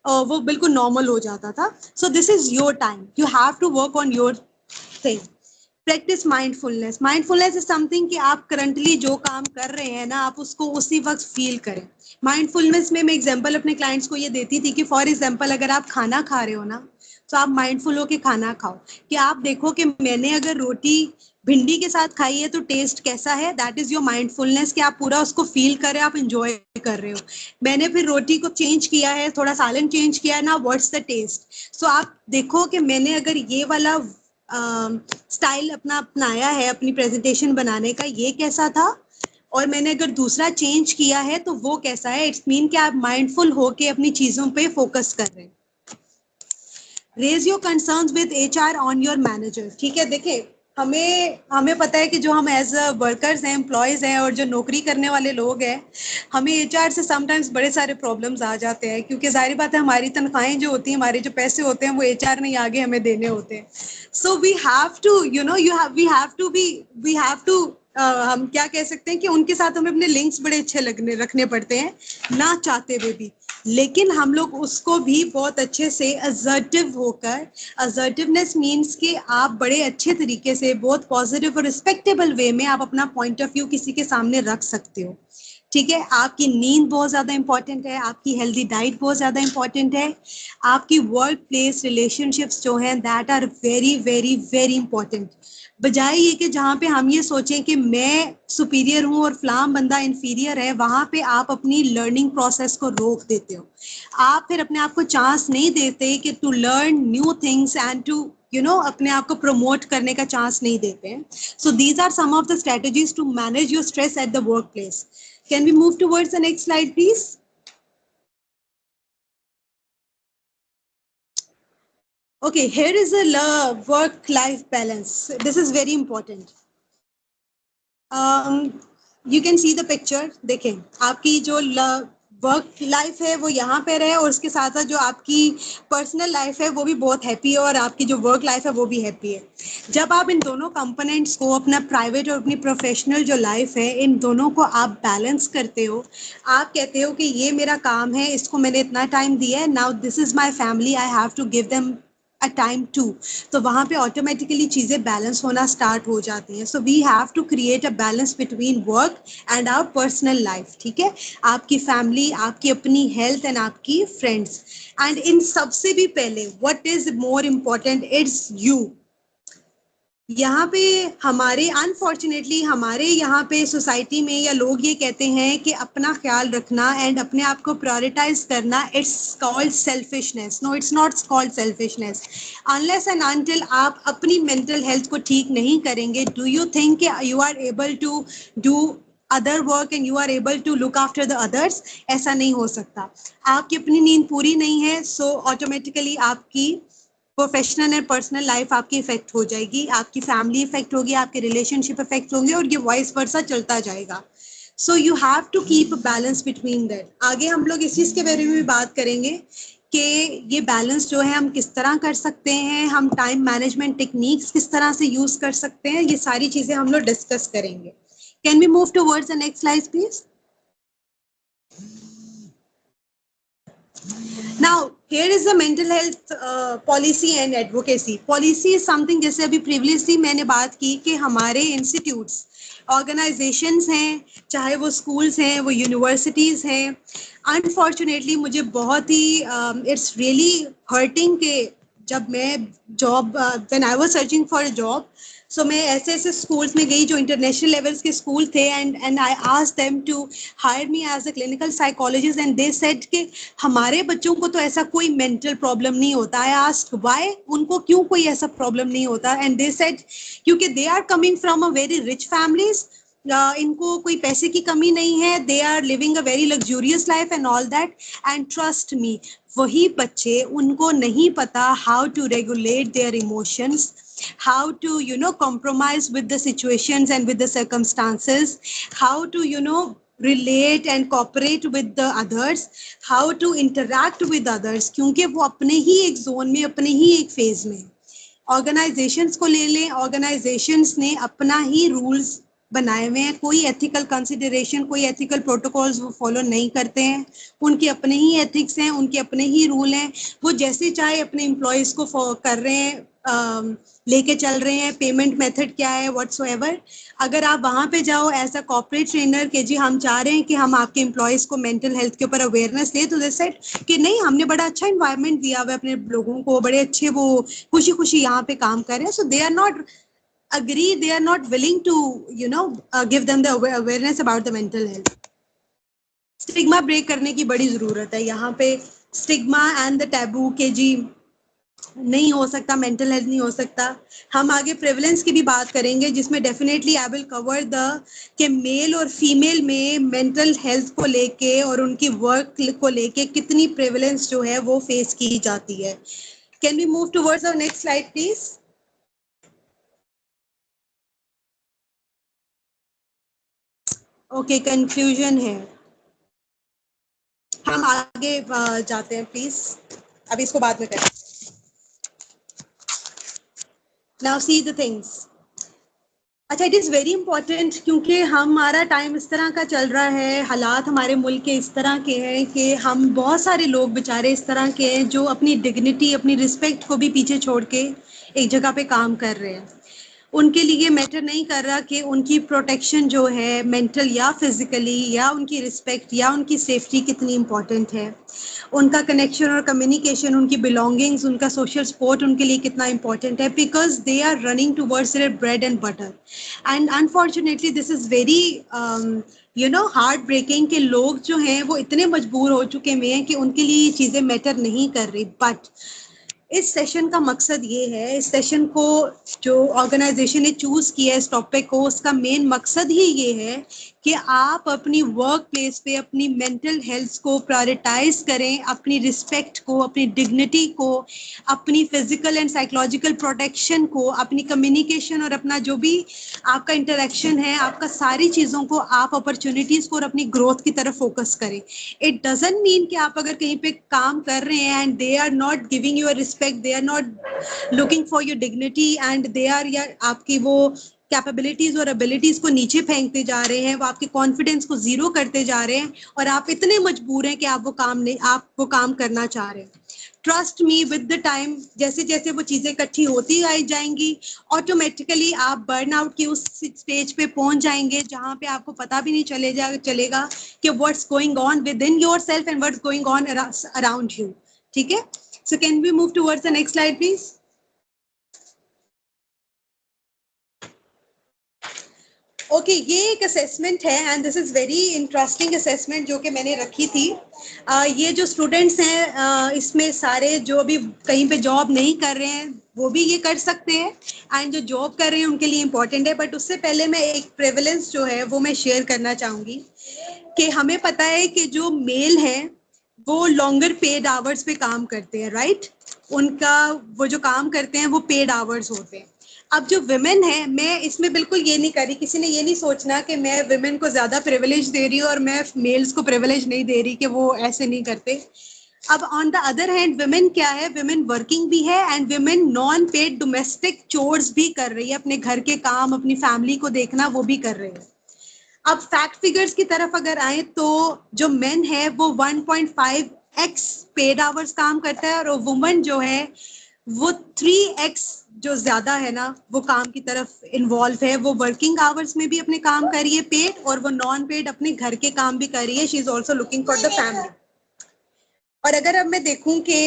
A: वो बिल्कुल नॉर्मल हो जाता था। So this is your time, you have to work on your thing. Practice mindfulness. Mindfulness is something कि आप करंटली जो काम कर रहे हैं ना, आप उसको उसी वक्त फील करें। माइंडफुलनेस में मैं एग्जांपल अपने क्लाइंट्स को ये देती थी कि फॉर एग्जांपल अगर आप खाना खा रहे हो ना, तो आप माइंडफुल होके खाना खाओ, कि आप देखो कि मैंने अगर रोटी भिंडी के साथ खाई है तो टेस्ट कैसा है, दैट इज योर माइंडफुलनेस, कि आप पूरा उसको फील कर रहे हो, आप इंजॉय कर रहे हो। मैंने फिर रोटी को चेंज किया है, थोड़ा सालन चेंज किया है ना, व्हाट्स द टेस्ट। सो आप देखो कि मैंने अगर ये वाला स्टाइल अपना अपनाया है अपनी प्रेजेंटेशन बनाने का, ये कैसा था, और मैंने अगर दूसरा चेंज किया है तो वो कैसा है। इट्स मीन कि आप माइंडफुल होके अपनी चीजों पे फोकस कर रहे हैं। Raise your concerns with HR on your manager, ठीक है। देखिए, हमें हमें पता है कि जो हम एज अ वर्कर्स हैं, एम्प्लॉयज़ हैं, और जो नौकरी करने वाले लोग हैं, हमें एचआर से समटाइम्स बड़े सारे प्रॉब्लम्स आ जाते हैं, क्योंकि जाहिर बात है हमारी तनख्वाहें जो होती हैं, हमारे जो पैसे होते हैं, वो एचआर नहीं आगे हमें देने होते हैं। So we have to we have to हम क्या कह सकते हैं कि उनके साथ हमें अपने लिंक्स बड़े अच्छे रखने पड़ते हैं, ना चाहते हुए भी। लेकिन हम लोग उसको भी बहुत अच्छे से असर्टिव होकर, असर्टिवनेस मीन्स कि आप बड़े अच्छे तरीके से, बहुत पॉजिटिव और रिस्पेक्टेबल वे में आप अपना पॉइंट ऑफ व्यू किसी के सामने रख सकते हो, ठीक है। आपकी नींद बहुत ज़्यादा इंपॉर्टेंट है, आपकी हेल्दी डाइट बहुत ज़्यादा इंपॉर्टेंट है, आपकी वर्क प्लेस रिलेशनशिप्स जो हैं, that are very very very important. बजाय ये कि जहाँ पे हम ये सोचें कि मैं सुपीरियर हूँ और फलां बंदा इन्फीरियर है, वहाँ पे आप अपनी लर्निंग प्रोसेस को रोक देते हो। आप फिर अपने आप को चांस नहीं देते कि to learn new things and to अपने आप को प्रमोट करने का चांस नहीं देते हैं। So these are some of the strategies to manage your stress at the workplace. Can we move towards the next slide please? Okay, here is a work-life balance. This is very important. You can see the picture. देखें, आपकी जो work life है वो यहाँ पे रहे और उसके साथ साथ जो आपकी पर्सनल लाइफ है वो भी बहुत हैप्पी है और आपकी जो वर्क लाइफ है वो भी हैप्पी है। जब आप इन दोनों कंपोनेंट्स को, अपना प्राइवेट और अपनी प्रोफेशनल जो लाइफ है, इन दोनों को आप बैलेंस करते हो, आप कहते हो कि ये मेरा काम है, इसको मैंने इतना टाइम दिया है, now this is my family, I have to give them a time too, तो वहाँ पे ऑटोमेटिकली चीज़ें बैलेंस होना स्टार्ट हो जाती हैं। So we have to create a balance between work and our personal life, ठीक है? आपकी फैमिली, आपकी अपनी हेल्थ एंड आपकी फ्रेंड्स, एंड इन सबसे भी पहले what is more important, it's you. यहाँ पे हमारे अनफॉर्चुनेटली हमारे यहाँ पे सोसाइटी में या लोग ये कहते हैं कि अपना ख्याल रखना एंड अपने आप को प्रायोरिटाइज करना, it's called selfishness. No, it's not called selfishness. Unless and until आप अपनी मेंटल हेल्थ को ठीक नहीं करेंगे, do you think you are able to do other work and you are able to look after the others? ऐसा नहीं हो सकता। आपकी अपनी नींद पूरी नहीं है, सो ऑटोमेटिकली आपकी प्रोफेशनल एंड पर्सनल लाइफ आपकी इफेक्ट हो जाएगी, आपकी फैमिली इफेक्ट होगी, आपके रिलेशनशिप इफेक्ट होंगे और ये वॉइस वर्सा चलता जाएगा। So you have to keep balance between that. आगे हम लोग इस चीज़ के बारे में भी बात करेंगे कि ये बैलेंस जो है हम किस तरह कर सकते हैं, हम टाइम मैनेजमेंट टेक्निक्स किस तरह से यूज कर सकते हैं, ये सारी चीज़ें हम लोग डिस्कस करेंगे। Can we move towards the next slide please? Now, here is the mental health policy and advocacy. Policy is something, जैसे अभी previously मैंने बात की कि हमारे institutes, organizations हैं, चाहे वो schools हैं, वो universities हैं, unfortunately मुझे बहुत ही it's really hurting कि जब मैं job when I was searching for a job, सो मैं ऐसे ऐसे स्कूल्स में गई जो इंटरनेशनल लेवल्स के स्कूल थे, and I asked them to hire me as a clinical psychologist, and they said कि हमारे बच्चों को तो ऐसा कोई मेंटल प्रॉब्लम नहीं होता। आई आस्क्ड व्हाई, उनको क्यों कोई ऐसा प्रॉब्लम नहीं होता? एंड दे सेड क्योंकि they are coming from a very rich families, इनको कोई पैसे की कमी नहीं है, they are living a very luxurious life and all that. And trust me, वही बच्चे, उनको नहीं पता how to regulate their emotions, how to compromise with the situations and with the circumstances, how to relate and cooperate with the others, how to interact with others, क्योंकि वो अपने ही एक zone में, अपने ही एक फेज में। ऑर्गेनाइजेशंस को ले लें, ऑर्गेनाइजेशंस ने अपना ही रूल्स बनाए हुए हैं, कोई एथिकल कंसिडरेशन, कोई एथिकल प्रोटोकॉल्स वो फॉलो नहीं करते हैं, उनके अपने ही एथिक्स हैं, उनके अपने ही रूल हैं, वो जैसे चाहे अपने एम्प्लॉयज़ को कर रहे हैं, लेके चल रहे हैं, पेमेंट मेथड क्या है व्हाटसोएवर। अगर आप वहाँ पे जाओ एज अ कॉर्पोरेट ट्रेनर कि जी हम चाह रहे हैं कि हम आपके एम्प्लॉयज़ को मेंटल हेल्थ के ऊपर अवेयरनेस दें, तो दे सेड कि नहीं, हमने बड़ा अच्छा इन्वायरमेंट दिया हुआ है अपने लोगों को, बड़े अच्छे वो खुशी खुशी यहाँ पे काम कर रहे हैं। So they are not agree, they are not willing to give them the awareness about the mental health. Stigma break करने की बड़ी जरूरत है यहाँ पे। स्टिग्मा एंड द टैबू के जी नहीं हो सकता, मेंटल हेल्थ नहीं हो सकता। हम आगे प्रेवलेंस की भी बात करेंगे जिसमें definitely I will cover the कि मेल और फीमेल में मेंटल हेल्थ को लेके और उनकी वर्क को लेके कितनी प्रेवलेंस जो है वो फेस की जाती है। Can we move towards our next slide please? Okay, conclusion है, हम आगे जाते हैं प्लीज, अब इसको बाद में करें। Now see the things. अच्छा, इट इज़ वेरी इंपॉर्टेंट क्योंकि हमारा टाइम इस तरह का चल रहा है, हालात हमारे मुल्क के इस तरह के हैं कि हम बहुत सारे लोग बेचारे इस तरह के हैं जो अपनी डिग्निटी, अपनी रिस्पेक्ट को भी पीछे छोड़ के एक जगह पे काम कर रहे हैं। उनके लिए मैटर नहीं कर रहा कि उनकी प्रोटेक्शन जो है मेंटल या फिजिकली, या उनकी रिस्पेक्ट या उनकी सेफ्टी कितनी इम्पोर्टेंट है, उनका कनेक्शन और कम्युनिकेशन, उनकी बिलोंगिंग्स, उनका सोशल सपोर्ट उनके लिए कितना इम्पोर्टेंट है, because they are running towards their bread and butter. And unfortunately this is very heartbreaking कि लोग जो हैं वो इतने मजबूर हो चुके हैं कि उनके लिए ये चीज़ें मैटर नहीं कर रही। बट इस सेशन का मकसद ये है, इस सेशन को जो ऑर्गेनाइजेशन ने चूज किया है इस टॉपिक को, उसका मेन मकसद ही ये है कि आप अपनी वर्क प्लेस पे अपनी मेंटल हेल्थ को प्रायोरिटाइज करें, अपनी रिस्पेक्ट को, अपनी डिग्निटी को, अपनी फिजिकल एंड साइकोलॉजिकल प्रोटेक्शन को, अपनी कम्युनिकेशन और अपना जो भी आपका इंटरेक्शन है, आपका सारी चीज़ों को आप अपॉर्चुनिटीज़ को और अपनी ग्रोथ की तरफ फोकस करें। इट डजंट मीन कि आप अगर कहीं पे काम कर रहे हैं and they are not giving you respect, they are not looking for your dignity and they are, या आपकी वो कैपेबिलिटीज और एबिलिटीज को नीचे फेंकते जा रहे हैं, वो आपके कॉन्फिडेंस को जीरो करते जा रहे हैं और आप इतने मजबूर हैं कि आप वो काम नहीं, आप वो काम करना चाह रहे हैं। Trust me, with the time जैसे जैसे वो चीजें इकट्ठी होती आई जाएंगी, ऑटोमेटिकली आप बर्नआउट की उस स्टेज पे पहुंच जाएंगे जहां पे आपको पता भी नहीं चलेगा कि what's going on within yourself and what's going on around you. ठीक है, so can we move towards the next slide please. Okay, ये एक असेसमेंट है and this is very interesting assessment जो कि मैंने रखी थी। ये जो स्टूडेंट्स हैं इसमें सारे जो अभी कहीं पे जॉब नहीं कर रहे हैं वो भी ये कर सकते हैं, एंड जो जॉब कर रहे हैं उनके लिए इम्पॉर्टेंट है। बट उससे पहले मैं एक प्रेवलेंस जो है वो मैं शेयर करना चाहूँगी कि हमें पता है कि जो मेल हैं वो लॉन्गर पेड आवर्स पे काम करते हैं, राइट? उनका वो जो काम करते हैं वो पेड आवर्स होते हैं। अब जो विमेन है, मैं इसमें बिल्कुल ये नहीं करी, किसी ने ये नहीं सोचना कि मैं विमेन को ज्यादा प्रिविलेज दे रही हूँ और मैं मेल्स को प्रिविलेज नहीं दे रही कि वो ऐसे नहीं करते। अब on the other hand women क्या है, विमेन वर्किंग भी है and women non paid domestic chores भी कर रही है, अपने घर के काम, अपनी फैमिली को देखना वो भी कर रही है। अब फैक्ट फिगर्स की तरफ अगर आए तो जो मेन है वो 1.5x पेड आवर्स काम करता है और वुमन जो है वो 3x जो ज्यादा है ना वो काम की तरफ इन्वॉल्व है। वो वर्किंग आवर्स में भी अपने काम कर रही है पेड, और वो नॉन पेड अपने घर के काम भी कर रही है। She is also looking for the family. और अगर अब मैं देखूं कि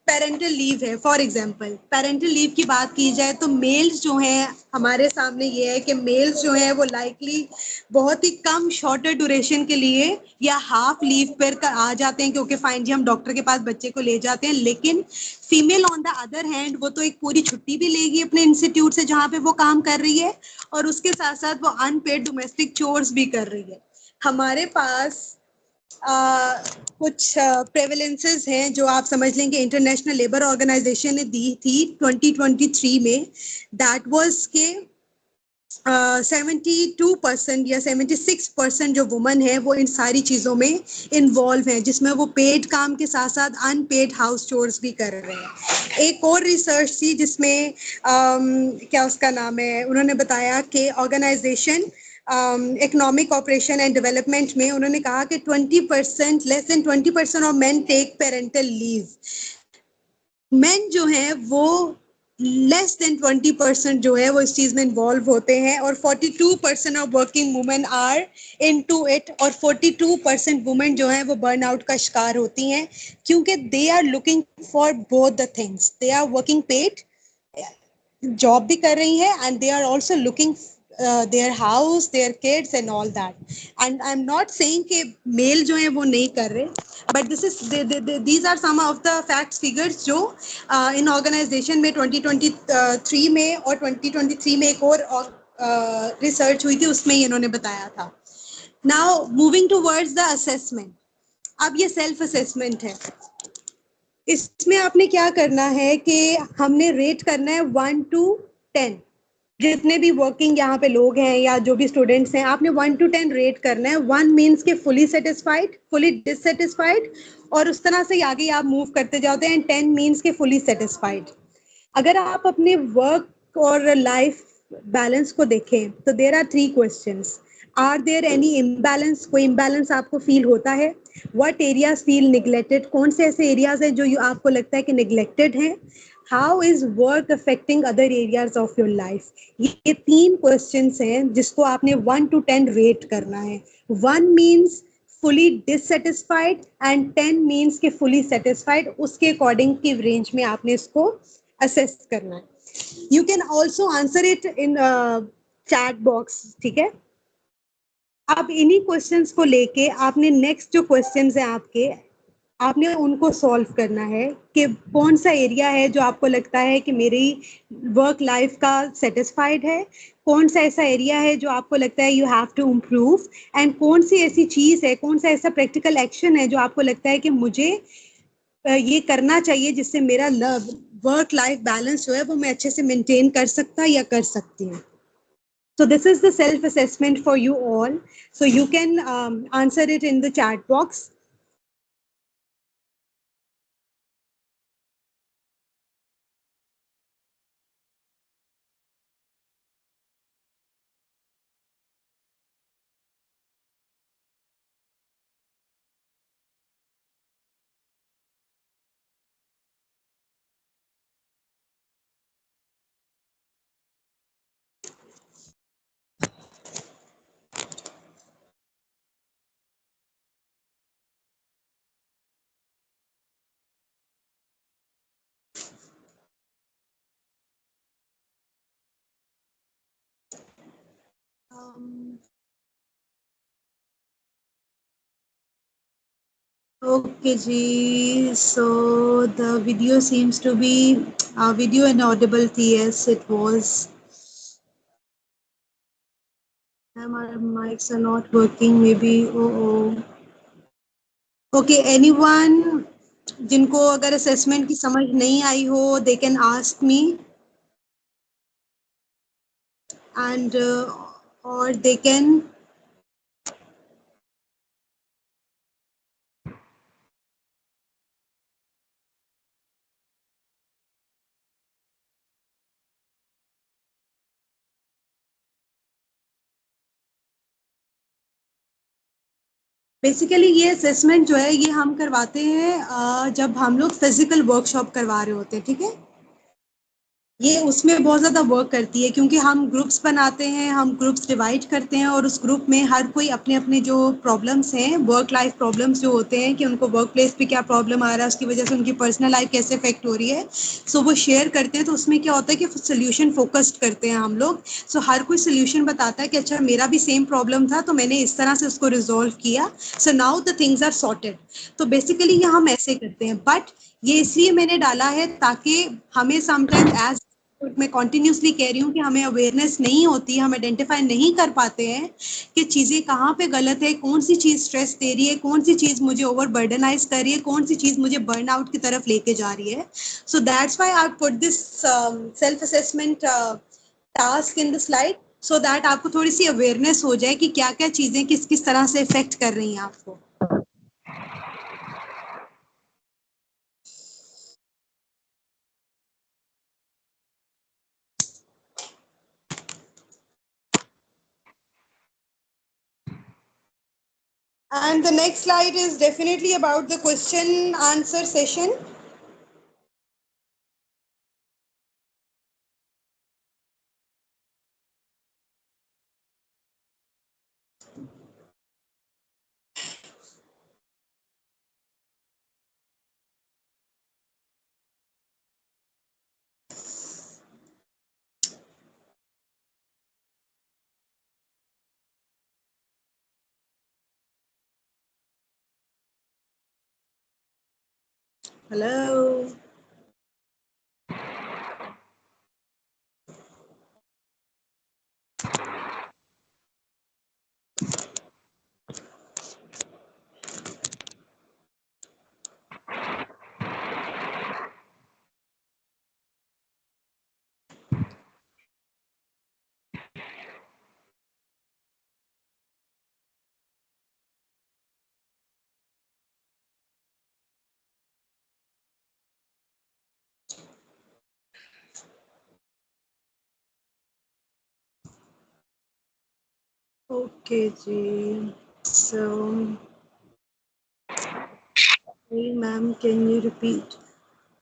A: पेरेंटल लीव है, फॉर एग्जांपल पेरेंटल लीव की बात की जाए तो मेल्स जो हैं, हमारे सामने ये है कि मेल्स जो हैं वो लाइकली बहुत ही कम शॉर्टर ड्यूरेशन के लिए या हाफ लीव पर आ जाते हैं, क्योंकि फाइन जी हम डॉक्टर के पास बच्चे को ले जाते हैं। लेकिन female on the other hand वो तो एक पूरी छुट्टी भी लेगी अपने इंस्टीट्यूट से जहाँ पे वो काम कर रही है, और उसके साथ साथ वो अनपेड डोमेस्टिक चोर्स भी कर रही है। हमारे पास कुछ प्रेवलेंसेस हैं जो आप समझ लेंगे इंटरनेशनल लेबर ऑर्गेनाइजेशन ने दी थी 2023 में। दैट वाज के 72% या 76% जो वुमन है वो इन सारी चीज़ों में इन्वॉल्व हैं, जिसमें वो पेड काम के साथ साथ अनपेड हाउस चोर्स भी कर रहे हैं। एक और रिसर्च थी जिसमें क्या उसका नाम है, उन्होंने बताया कि organisation economic operation and development में उन्होंने कहा कि 20%, less than 20% of men take parental leave. Men जो है वो लेस देन 20% जो है वो इस चीज में इन्वॉल्व होते हैं, और 42% of working women are into it, और 42% वुमेन जो है वो बर्नआउट का शिकार होती हैं, क्योंकि they are looking for both the things. They are working paid, job भी कर रही है, and they are also looking their house, their kids and all that. And I am not saying कि मेल जो है वो नहीं कर रहे, but this is these are some of the facts figures जो इन ऑर्गेनाइजेशन में 2023 में और 2023 में एक और रिसर्च हुई थी उसमें इन्होंने बताया था। Now moving towards the assessment. अब ये सेल्फ असेसमेंट है। इसमें आपने क्या करना है कि हमने रेट करना है 1 to 10। जितने भी वर्किंग यहाँ पे लोग हैं या जो भी स्टूडेंट्स हैं, आपने 1 to 10 रेट करना है। 1 मीन्स के फुली सेटिस्फाइड, फुली डिससेटिस्फाइड, और उस तरह से आगे आप मूव करते जाते हैं। 10 मीन्स के फुली सेटिस्फाइड। अगर आप अपने वर्क और लाइफ बैलेंस को देखें तो there are 3 questions. Are there any imbalance? कोई इम्बैलेंस आपको फील होता है? What areas feel neglected? कौन से ऐसे एरियाज हैं जो आपको लगता है कि निग्लेक्टेड हैं? How is work affecting other areas of your life? ये 3 क्वेश्चंस हैं जिसको आपने 1 to 10 रेट करना है। 1 means fully dissatisfied and 10 means के फुली सेटिस्फाइड। उसके अकॉर्डिंग की रेंज में आपने इसको असेस करना है। You can also answer it in chat box, ठीक है? अब इन्हीं क्वेश्चंस को लेके आपने नेक्स्ट जो क्वेश्चंस हैं आपके, आपने उनको सॉल्व करना है कि कौन सा एरिया है जो आपको लगता है कि मेरी वर्क लाइफ का सेटिस्फाइड है, कौन सा ऐसा एरिया है जो आपको लगता है you have to improve, and कौन सी ऐसी चीज़ है, कौन सा ऐसा प्रैक्टिकल एक्शन है जो आपको लगता है कि मुझे ये करना चाहिए जिससे मेरा वर्क लाइफ बैलेंस जो है वो मैं अच्छे से मेंटेन कर सकता या कर सकती हूँ. So this is the self assessment for you all. So you can answer it in the chat box. Okay, ji. So the video seems to be video inaudible. Yes, it was. Our mics are not working. Maybe. Oh. Okay. Anyone जिनको अगर assessment की समझ नहीं आई हो, they can ask me, and or they can. Basically ये assessment जो है ये हम करवाते हैं जब हम लोग फिजिकल वर्कशॉप करवा रहे होते हैं, ठीक है. ये उसमें बहुत ज़्यादा वर्क करती है क्योंकि हम ग्रुप्स बनाते हैं, हम ग्रुप्स डिवाइड करते हैं और उस ग्रुप में हर कोई अपने अपने जो प्रॉब्लम्स हैं, वर्क लाइफ प्रॉब्लम्स जो होते हैं कि उनको वर्क प्लेस पे क्या प्रॉब्लम आ रहा है, उसकी वजह से उनकी पर्सनल लाइफ कैसे इफेक्ट हो रही है, सो वो शेयर करते हैं. तो उसमें क्या होता है कि सोल्यूशन फोकस्ड करते हैं हम लोग. सो हर कोई सोल्यूशन बताता है कि अच्छा मेरा भी सेम प्रॉब्लम था तो मैंने इस तरह से उसको रिजॉल्व किया, so now the things are sorted. तो बेसिकली ये हम ऐसे करते हैं, बट ये इसलिए मैंने डाला है ताकि हमें समटाइम्स एज मैं कॉन्टिन्यूसली कह रही हूँ कि हमें अवेयरनेस नहीं होती, हम आइडेंटिफाई नहीं कर पाते हैं कि चीज़ें कहाँ पे गलत है, कौन सी चीज़ स्ट्रेस दे रही है, कौन सी चीज़ मुझे ओवर बर्डनाइज कर रही है, कौन सी चीज़ मुझे बर्न आउट की तरफ लेके जा रही है. So that's why I put this self assessment task in the slide, so that आपको थोड़ी सी अवेयरनेस हो जाए कि क्या क्या चीज़ें किस किस तरह से इफेक्ट कर रही हैं आपको. And the next slide is definitely about the question answer session. Hello. Okay, Ji. So, hey, ma'am, can you repeat?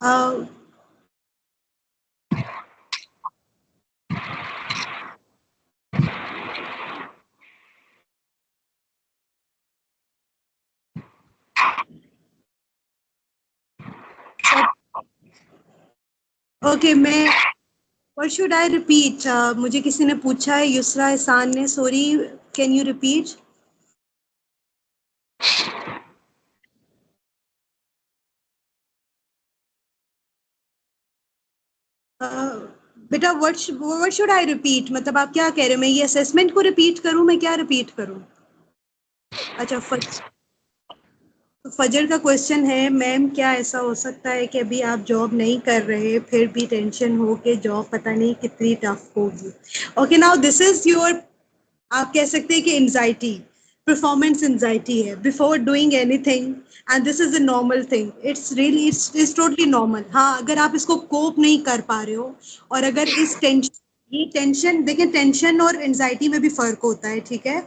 A: Uh, okay, मैं what should I repeat? मुझे किसी ने पूछा है, युसरा एहसान ने. Sorry, can you repeat? बेटा व्हाट शुड आई रिपीट, मतलब आप क्या कह रहे हो, मैं ये असेसमेंट को रिपीट करूं, मैं क्या रिपीट करूं? अच्छा, फजर का क्वेश्चन है, मैम क्या ऐसा हो सकता है कि अभी आप जॉब नहीं कर रहे फिर भी टेंशन हो कि जॉब पता नहीं कितनी टफ होगी? Okay, now this is your, आप कह सकते हैं कि एंजाइटी, परफॉर्मेंस एंजाइटी है before doing anything, and this is a normal thing, it's really it's totally normal. हाँ, अगर आप इसको कोप नहीं कर पा रहे हो, और अगर इस टेंशन, ये टेंशन देखिए, टेंशन और एंजाइटी में भी फर्क होता है, ठीक है?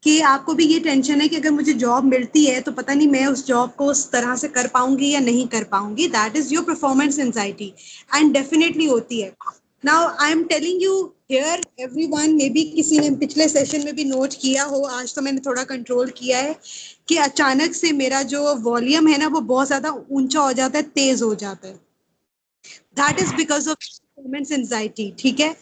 A: कि आपको भी ये टेंशन है कि अगर मुझे जॉब मिलती है तो पता नहीं मैं उस जॉब को उस तरह से कर पाऊंगी या नहीं कर पाऊंगी, that is your performance anxiety, and definitely होती है। Now I am telling you here everyone, may be किसी ने पिछले सेशन में भी नोट किया हो, आज तो मैंने थोड़ा कंट्रोल किया है, कि अचानक से मेरा जो वॉल्यूम है ना वो बहुत ज्यादा ऊंचा हो जाता है, तेज हो जाता है, that is because of performance anxiety, ठीक है?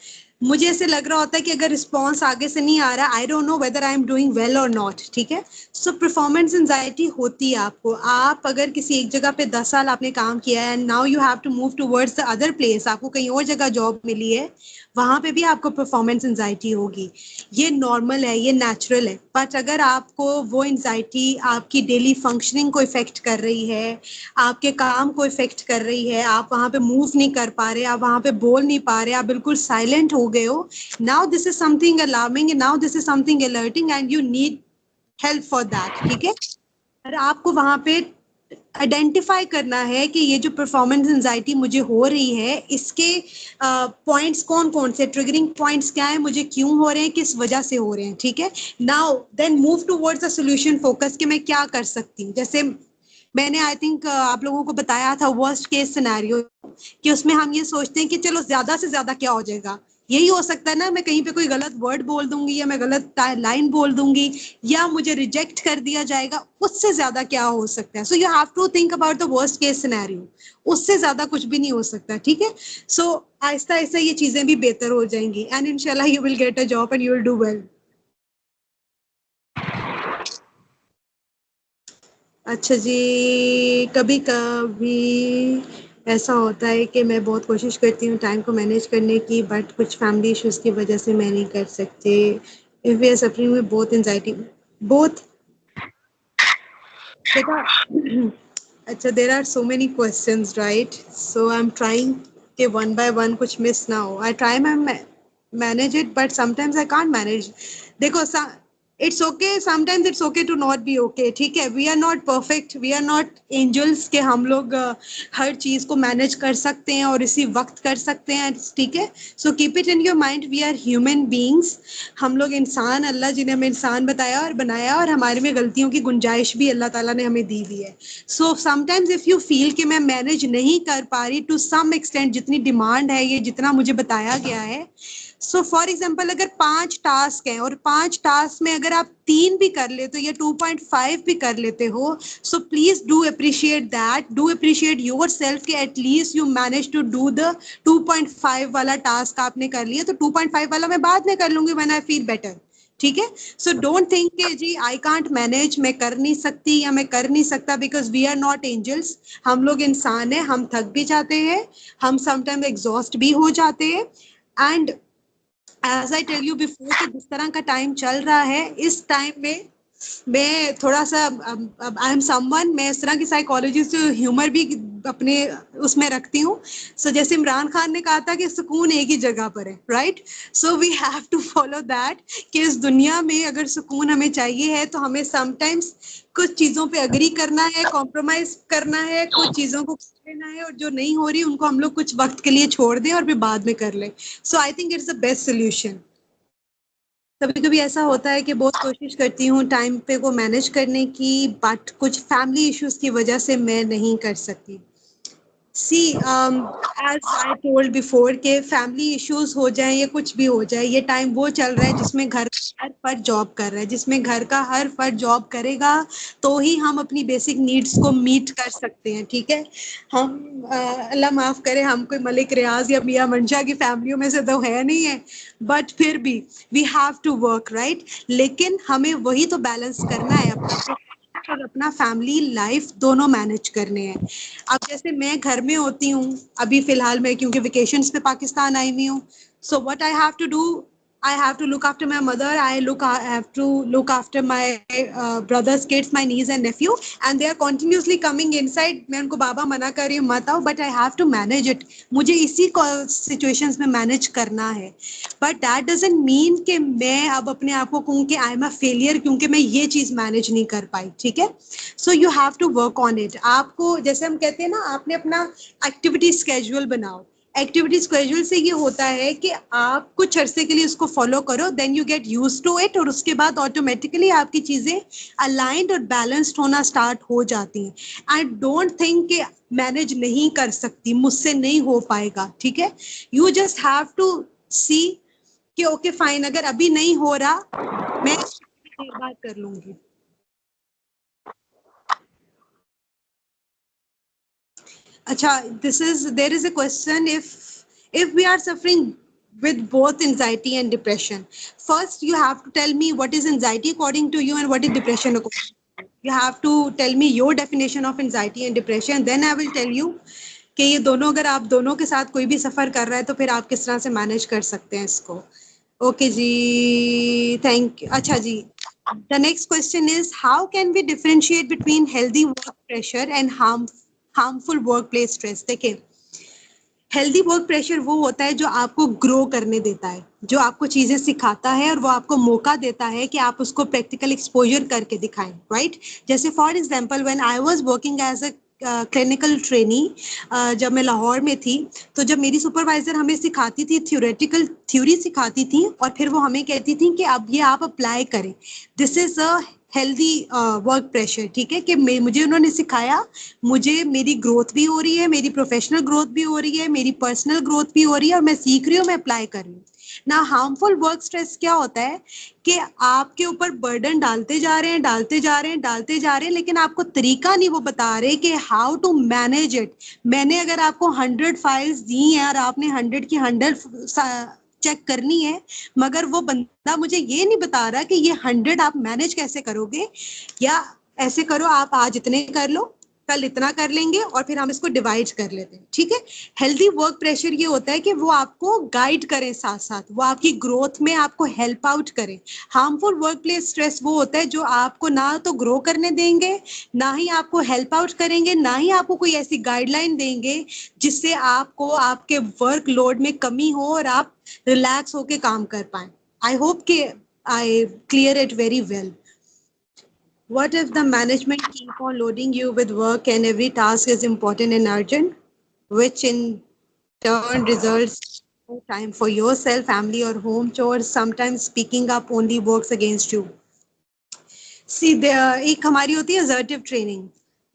A: मुझे ऐसे लग रहा होता है कि अगर रिस्पॉन्स आगे से नहीं आ रहा, I don't know whether I am doing well और नॉट, ठीक है? सो परफॉर्मेंस एंजाइटी होती है आपको। आप अगर किसी एक जगह पे 10 साल आपने काम किया है, and now you have to move towards the other place, आपको कहीं और जगह जॉब मिली है, वहां पे भी आपको परफॉर्मेंस एंजाइटी होगी। ये नॉर्मल है, ये नेचुरल है। बट अगर आपको वो एंजाइटी आपकी डेली फंक्शनिंग को इफेक्ट कर रही है, आपके काम को इफेक्ट कर रही है, आप वहां पे मूव नहीं कर पा रहे, आप वहां पे बोल नहीं पा रहे, आप बिल्कुल साइलेंट हो गए हो, now this is something alarming, now this is something alerting, and you need help for that, ठीक है? और आपको वहां पे आइडेंटिफाई करना है कि ये जो परफॉर्मेंस एंजाइटी मुझे हो रही है, इसके पॉइंट्स कौन कौन से, ट्रिगरिंग पॉइंट्स क्या है, मुझे क्यों हो रहे हैं, किस वजह से हो रहे हैं, ठीक है? Now then move towards a solution focus, कि मैं क्या कर सकती हूँ। जैसे मैंने आई थिंक आप लोगों को बताया था वर्स्ट केस सिनेरियो, कि उसमें हम ये सोचते हैं कि चलो ज्यादा से ज्यादा क्या हो जाएगा, यही हो सकता है ना, मैं कहीं पे कोई गलत वर्ड बोल दूंगी, या मैं गलत लाइन बोल दूंगी, या मुझे रिजेक्ट कर दिया जाएगा, उससे ज्यादा क्या हो सकता है? So you have to think about the worst case scenario, उससे ज्यादा कुछ भी नहीं हो सकता, ठीक है? सो आहिस्ता आहिस्ता ये चीजें भी बेहतर हो जाएंगी, एंड इंशाल्लाह you will get a job and you will do well. अच्छा जी, कभी कभी ऐसा होता है कि मैं बहुत कोशिश करती हूँ टाइम को मैनेज करने की, बट कुछ फैमिली इश्यूज की वजह से मैं नहीं कर सकते। If we are suffering with both anxiety, both, बेटा अच्छा, there are so many questions right, so I am trying कि वन बाय वन कुछ मिस ना हो। I try my manage it, but sometimes I can't manage. देखो, it's okay, sometimes it's okay to not be okay, ठीक है? We are not perfect, we are not angels के हम लोग हर चीज को मैनेज कर सकते हैं और इसी वक्त कर सकते हैं, ठीक है? So keep it in your mind, we are human beings, हम लोग इंसान, अल्लाह जी ने हमें इंसान बताया और बनाया, और हमारे में गलतियों की गुंजाइश भी अल्लाह ताला ने हमें दी हुई है। So sometimes if you feel कि मैं मैनेज नहीं कर पा रही टू सम एक्सटेंट, जितनी डिमांड है, ये जितना मुझे बताया गया है, सो फॉर एग्जाम्पल अगर 5 टास्क हैं और 5 टास्क में अगर आप 3 भी कर लेते हो या 2.5 भी कर लेते हो, so please do appreciate that, do appreciate your self कि at least you manage to do the 2.5 वाला टास्क आपने कर लिया, तो 2.5 वाला मैं बाद में कर लूंगी व्हेन आई फील बेटर, ठीक है? सो डोंट थिंक कि जी आई कांट मैनेज, मैं कर नहीं सकती या मैं कर नहीं सकता, because we are not angels, हम लोग इंसान हैं, हम थक भी जाते हैं, हम समटाइम एग्जॉस्ट भी हो जाते हैं, and as I tell you before कि जिस तरह का टाइम चल रहा है, इस टाइम में मैं थोड़ा सा, आई एम समवन, मैं इस तरह की साइकोलॉजी से ह्यूमर भी अपने उसमें रखती हूँ। सो जैसे इमरान खान ने कहा था कि सुकून एक ही जगह पर है, right? So we have to follow that, कि इस दुनिया में अगर सुकून हमें चाहिए है तो हमें समटाइम्स कुछ चीजों पे अग्री करना है, कॉम्प्रोमाइज करना है, कुछ चीजों को कर लेना है, और जो नहीं हो रही उनको हम लोग कुछ वक्त के लिए छोड़ दें और फिर बाद में कर लें। So I think it's the best solution. कभी कभी ऐसा होता है कि बहुत कोशिश करती हूँ टाइम पे को मैनेज करने की, बट कुछ फैमिली इश्यूज की वजह से मैं नहीं कर सकती। सी एज आई टोल्ड बिफोर के फैमिली इश्यूज हो जाए या कुछ भी हो जाए, ये टाइम वो चल रहा है जिसमें घर का हर फर्द जॉब कर रहा है, जिसमें घर का हर फर्द जॉब करेगा तो ही हम अपनी बेसिक नीड्स को मीट कर सकते हैं, ठीक है? हम अल्लाह माफ करे, हम कोई मलिक रियाज या मियां मंशा की फैमिलियों में से तो है नहीं है, बट फिर भी we have to work, right? लेकिन हमें वही तो बैलेंस करना है अपना और अपना फैमिली लाइफ दोनों मैनेज करने हैं। अब जैसे मैं घर में होती हूँ अभी फिलहाल मैं, क्योंकि वेकेशंस पे पाकिस्तान आई हुई हूँ, so what I have to do, I have to look after my mother. I have to look after my brother's kids, my niece and nephew, and they are continuously coming inside. मैं उनको बाबा मना कर रही हूँ मत आओ, but I have to manage it. मुझे इसी situations में manage करना है. But that doesn't mean कि मैं अब अपने आप को कहूँ कि I am a failure क्योंकि मैं ये चीज manage नहीं कर पाई, ठीक है? So you have to work on it. आपको जैसे हम कहते हैं ना, आपने अपना activity schedule बनाओ. एक्टिविटी स्केड्यूल से ये होता है कि आप कुछ अरसे के लिए उसको फॉलो करो, then you get used to it, और उसके बाद ऑटोमेटिकली आपकी चीजें अलाइंड और बैलेंस्ड होना स्टार्ट हो जाती हैं. आई डोंट थिंक कि मैनेज नहीं कर सकती, मुझसे नहीं हो पाएगा, ठीक है? यू जस्ट हैव टू सी कि ओके फाइन, अगर अभी नहीं हो रहा मैं देर बाद कर लूंगी. अच्छा, there is a question, if we are suffering with both anxiety and depression, first you have to tell me what is anxiety according to you and what is depression according to you. You have to tell me your definition of anxiety and depression, then I will tell you कि ये दोनों, अगर आप दोनों के साथ कोई भी सफर कर रहा है तो फिर आप किस तरह से मैनेज कर सकते हैं इसको. ओके जी, थैंक यू. अच्छा जी, the next question is, how can we differentiate between healthy work pressure and harmful workplace stress? देखिए, हेल्दी वर्क प्रेशर वो होता है जो आपको ग्रो करने देता है, जो आपको चीजें सिखाता है और वो आपको मौका देता है कि आप उसको प्रैक्टिकल एक्सपोजर करके दिखाएं, राइट? जैसे for example when I was working as a clinical trainee, जब मैं लाहौर में थी, तो जब मेरी सुपरवाइजर हमें सिखाती थी, थ्योरेटिकल थ्योरी सिखाती थी और फिर वो हमें कहती थी कि अब ये आप अप्लाई करें. This is a healthy work pressure, ठीक है? कि मुझे उन्होंने सिखाया, मुझे मेरी ग्रोथ भी हो रही है, मेरी प्रोफेशनल ग्रोथ भी हो रही है, मेरी पर्सनल ग्रोथ भी हो रही है और मैं सीख रही हूँ, मैं अप्लाई कर रही हूँ ना. हार्मफुल वर्क स्ट्रेस क्या होता है कि आपके ऊपर बर्डन डालते जा रहे हैं, डालते जा रहे हैं, डालते जा रहे हैं, लेकिन आपको तरीका नहीं वो बता रहे कि हाउ टू मैनेज इट. मैंने अगर आपको 100 फाइल्स दी हैं और आपने 100 की 100 चेक करनी है, मगर वो बंदा मुझे ये नहीं बता रहा कि ये 100 आप मैनेज कैसे करोगे, या ऐसे करो आप आज इतने कर लो, कल इतना कर लेंगे और फिर हम इसको डिवाइड कर लेते हैं, ठीक है? हेल्दी वर्क प्रेशर ये होता है कि वो आपको गाइड करें, साथ साथ वो आपकी ग्रोथ में आपको हेल्प आउट करें. हार्मफुल वर्क प्लेस स्ट्रेस वो होता है जो आपको ना तो ग्रो करने देंगे, ना ही आपको हेल्प आउट करेंगे, ना ही आपको कोई ऐसी गाइडलाइन देंगे जिससे आपको आपके वर्क लोड में कमी हो और आप रिलैक्स होके काम कर पाए. आई होप कि I clear it very well. What if the management keep on loading you with work and every task is important and urgent, which in turn results no time for yourself, family or home chores, sometimes speaking up only works against you. See, एक हमारी होती है assertive training,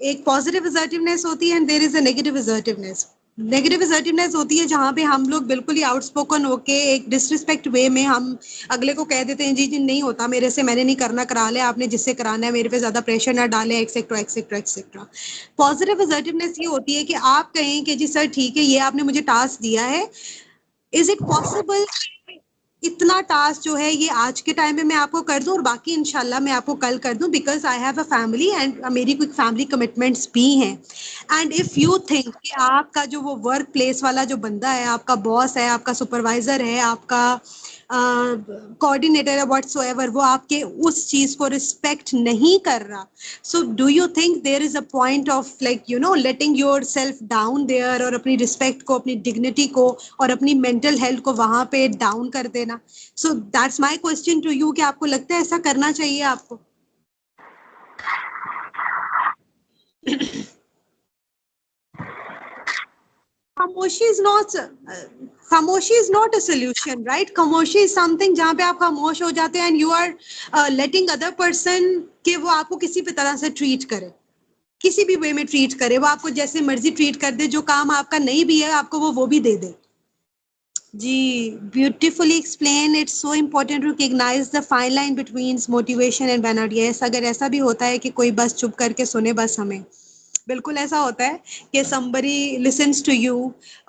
A: एक positive assertiveness होती है and there is a negative assertiveness. Negative assertiveness होती है जहाँ पे हम लोग बिल्कुल ही आउटस्पोकन होके एक डिसरिस्पेक्ट वे में हम अगले को कह देते हैं, जी जी नहीं होता मेरे से, मैंने नहीं करना, करा ले आपने जिससे कराना है, मेरे पे ज्यादा प्रेशर ना डालें, etcetera etcetera etcetera. Positive assertiveness ये होती है कि आप कहें कि जी सर ठीक है, ये आपने मुझे टास्क दिया है, इज इट पॉसिबल इतना टास्क जो है ये आज के टाइम में मैं आपको कर दूं और बाकी इंशाल्लाह मैं आपको कल कर दूं, because I have a family and मेरी कुछ फैमिली कमिटमेंट्स भी हैं. एंड इफ यू थिंक कि आपका जो वो वर्क प्लेस वाला जो बंदा है, आपका बॉस है, आपका सुपरवाइजर है, आपका कोऑर्डिनेटर है, व्हाटसोएवर, वो आपके उस चीज को रिस्पेक्ट नहीं कर रहा, so do you think there is a point of like you know letting yourself down there, और अपनी रिस्पेक्ट को, अपनी डिग्निटी को और अपनी मेंटल हेल्थ को वहां पे डाउन कर देना? So that's my question to you कि आपको लगता है ऐसा करना चाहिए आपको? खामोशी इज नॉट खामोशी is not a solution, right? खामोशी इज समथिंग जहां पे आप खामोश हो जाते हैं and you are letting other person कि वो आपको किसी भी तरह से ट्रीट करे, किसी भी वे में ट्रीट करे, वो आपको जैसे मर्जी ट्रीट कर दे, जो काम आपका नहीं भी है आपको वो भी दे दे. जी, beautifully explain. It's so important to recognize the fine line between motivation and banner. Yes, अगर ऐसा भी होता है कि कोई बस चुप करके सुने बस हमें, बिल्कुल ऐसा होता है कि somebody listens to you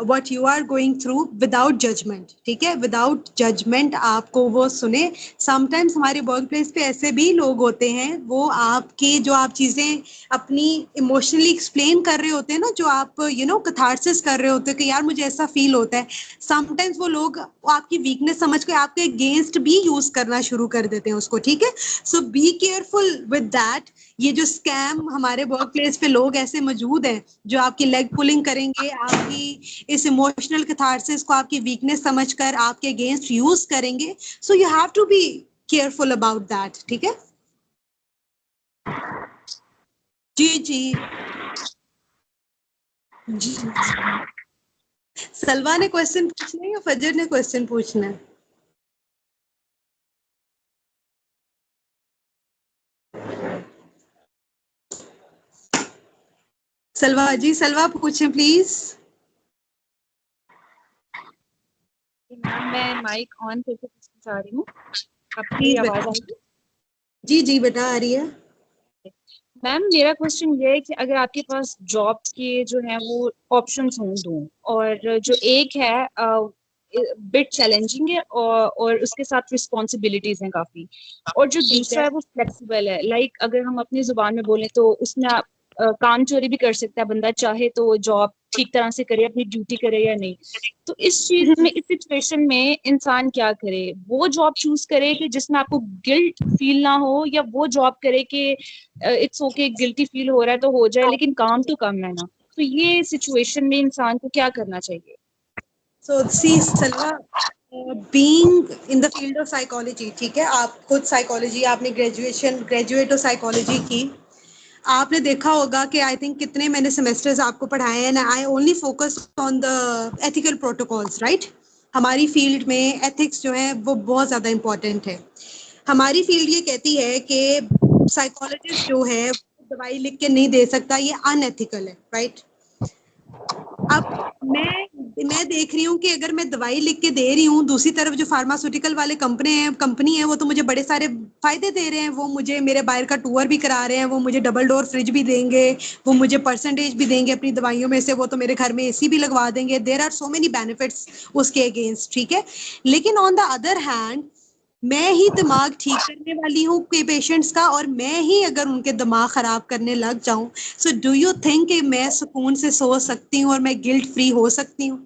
A: what you are going through without judgment, ठीक है, विदाउट जजमेंट आपको वो सुने। समटाइम्स हमारे वर्क प्लेस पे ऐसे भी लोग होते हैं, वो आपकी जो आप चीज़ें अपनी इमोशनली एक्सप्लेन कर रहे होते हैं ना, जो आप कैथार्सिस कर रहे होते हैं कि यार मुझे ऐसा फील होता है, समटाइम्स वो लोग आपकी वीकनेस समझ के आपके अगेंस्ट भी यूज करना शुरू कर देते हैं उसको, ठीक है। सो बी केयरफुल विद दैट। ये जो स्कैम हमारे वर्क प्लेस पे लोग ऐसे मौजूद हैं जो आपकी लेग पुलिंग करेंगे, आपकी इस इमोशनल कैथार्सिस को आपकी वीकनेस समझकर आपके अगेंस्ट यूज करेंगे। So you have to be careful about that, ठीक है। जी जी जी। सलवा ने क्वेश्चन पूछना है या फजर ने क्वेश्चन पूछना है? सलवा जी, सलवा पूछें प्लीज।
B: मैम मैं माइक ऑन करके पूछना चाह रही हूँ, आपकी
A: प्लीज
B: आवाज
A: बेटा।
B: आएगी?
A: जी जी बेटा, आ रही है।
B: मैम मेरा क्वेश्चन ये है कि अगर आपके पास जॉब के जो है वो ऑप्शंस हों दो, और जो एक है बिट चैलेंजिंग है और उसके साथ रिस्पॉन्सिबिलिटीज हैं काफी, और जो
A: ठीक
B: दूसरा
A: है।
B: है वो फ्लेक्सिबल है, लाइक अगर हम अपनी जुबान में बोलें तो उसमें आप काम चोरी भी कर सकता है बंदा, चाहे तो जॉब ठीक तरह से करे, अपनी ड्यूटी करे या नहीं। तो इस चीज में, इस सिचुएशन में इंसान क्या करे? वो जॉब चूज करे कि जिसमें आपको गिल्ट फील ना हो, या वो जॉब करे कि इट्स ओके, गिल्टी फील हो रहा है तो हो जाए लेकिन काम तो कम है ना? तो ये सिचुएशन में इंसान को क्या करना चाहिए?
A: So see Salwa, being in the field of psychology, ठीक है, आप खुद साइकोलॉजी, आपने ग्रेजुएट ऑफ साइकोलॉजी की, आपने देखा होगा कि आई थिंक कितने मैंने सेमेस्टर्स आपको पढ़ाए हैं, I only focus on the ethical protocols, right. हमारी फील्ड में एथिक्स जो है वो बहुत ज़्यादा इम्पोर्टेंट है। हमारी फील्ड ये कहती है कि साइकोलॉजिस्ट जो है वो दवाई लिख के नहीं दे सकता, ये अनएथिकल है, राइट। अब मैं देख रही हूँ कि अगर मैं दवाई लिख के दे रही हूँ, दूसरी तरफ जो फार्मास्यूटिकल वाले कंपनी है वो तो मुझे बड़े सारे फायदे दे रहे हैं, वो मुझे मेरे बाहर का टूर भी करा रहे हैं, वो मुझे डबल डोर फ्रिज भी देंगे, वो मुझे परसेंटेज भी देंगे अपनी दवाइयों में से, वो तो मेरे घर में एसी भी लगवा देंगे। There are so many benefits उसके अगेंस्ट, ठीक है। लेकिन ऑन द अदर हैंड, मैं ही दिमाग ठीक करने वाली हूँ के पेशेंट्स का, और मैं ही अगर उनके दिमाग खराब करने लग जाऊं, सो डू यू थिंक कि मैं सुकून से सो सकती हूँ और मैं गिल्ट फ्री हो सकती हूँ?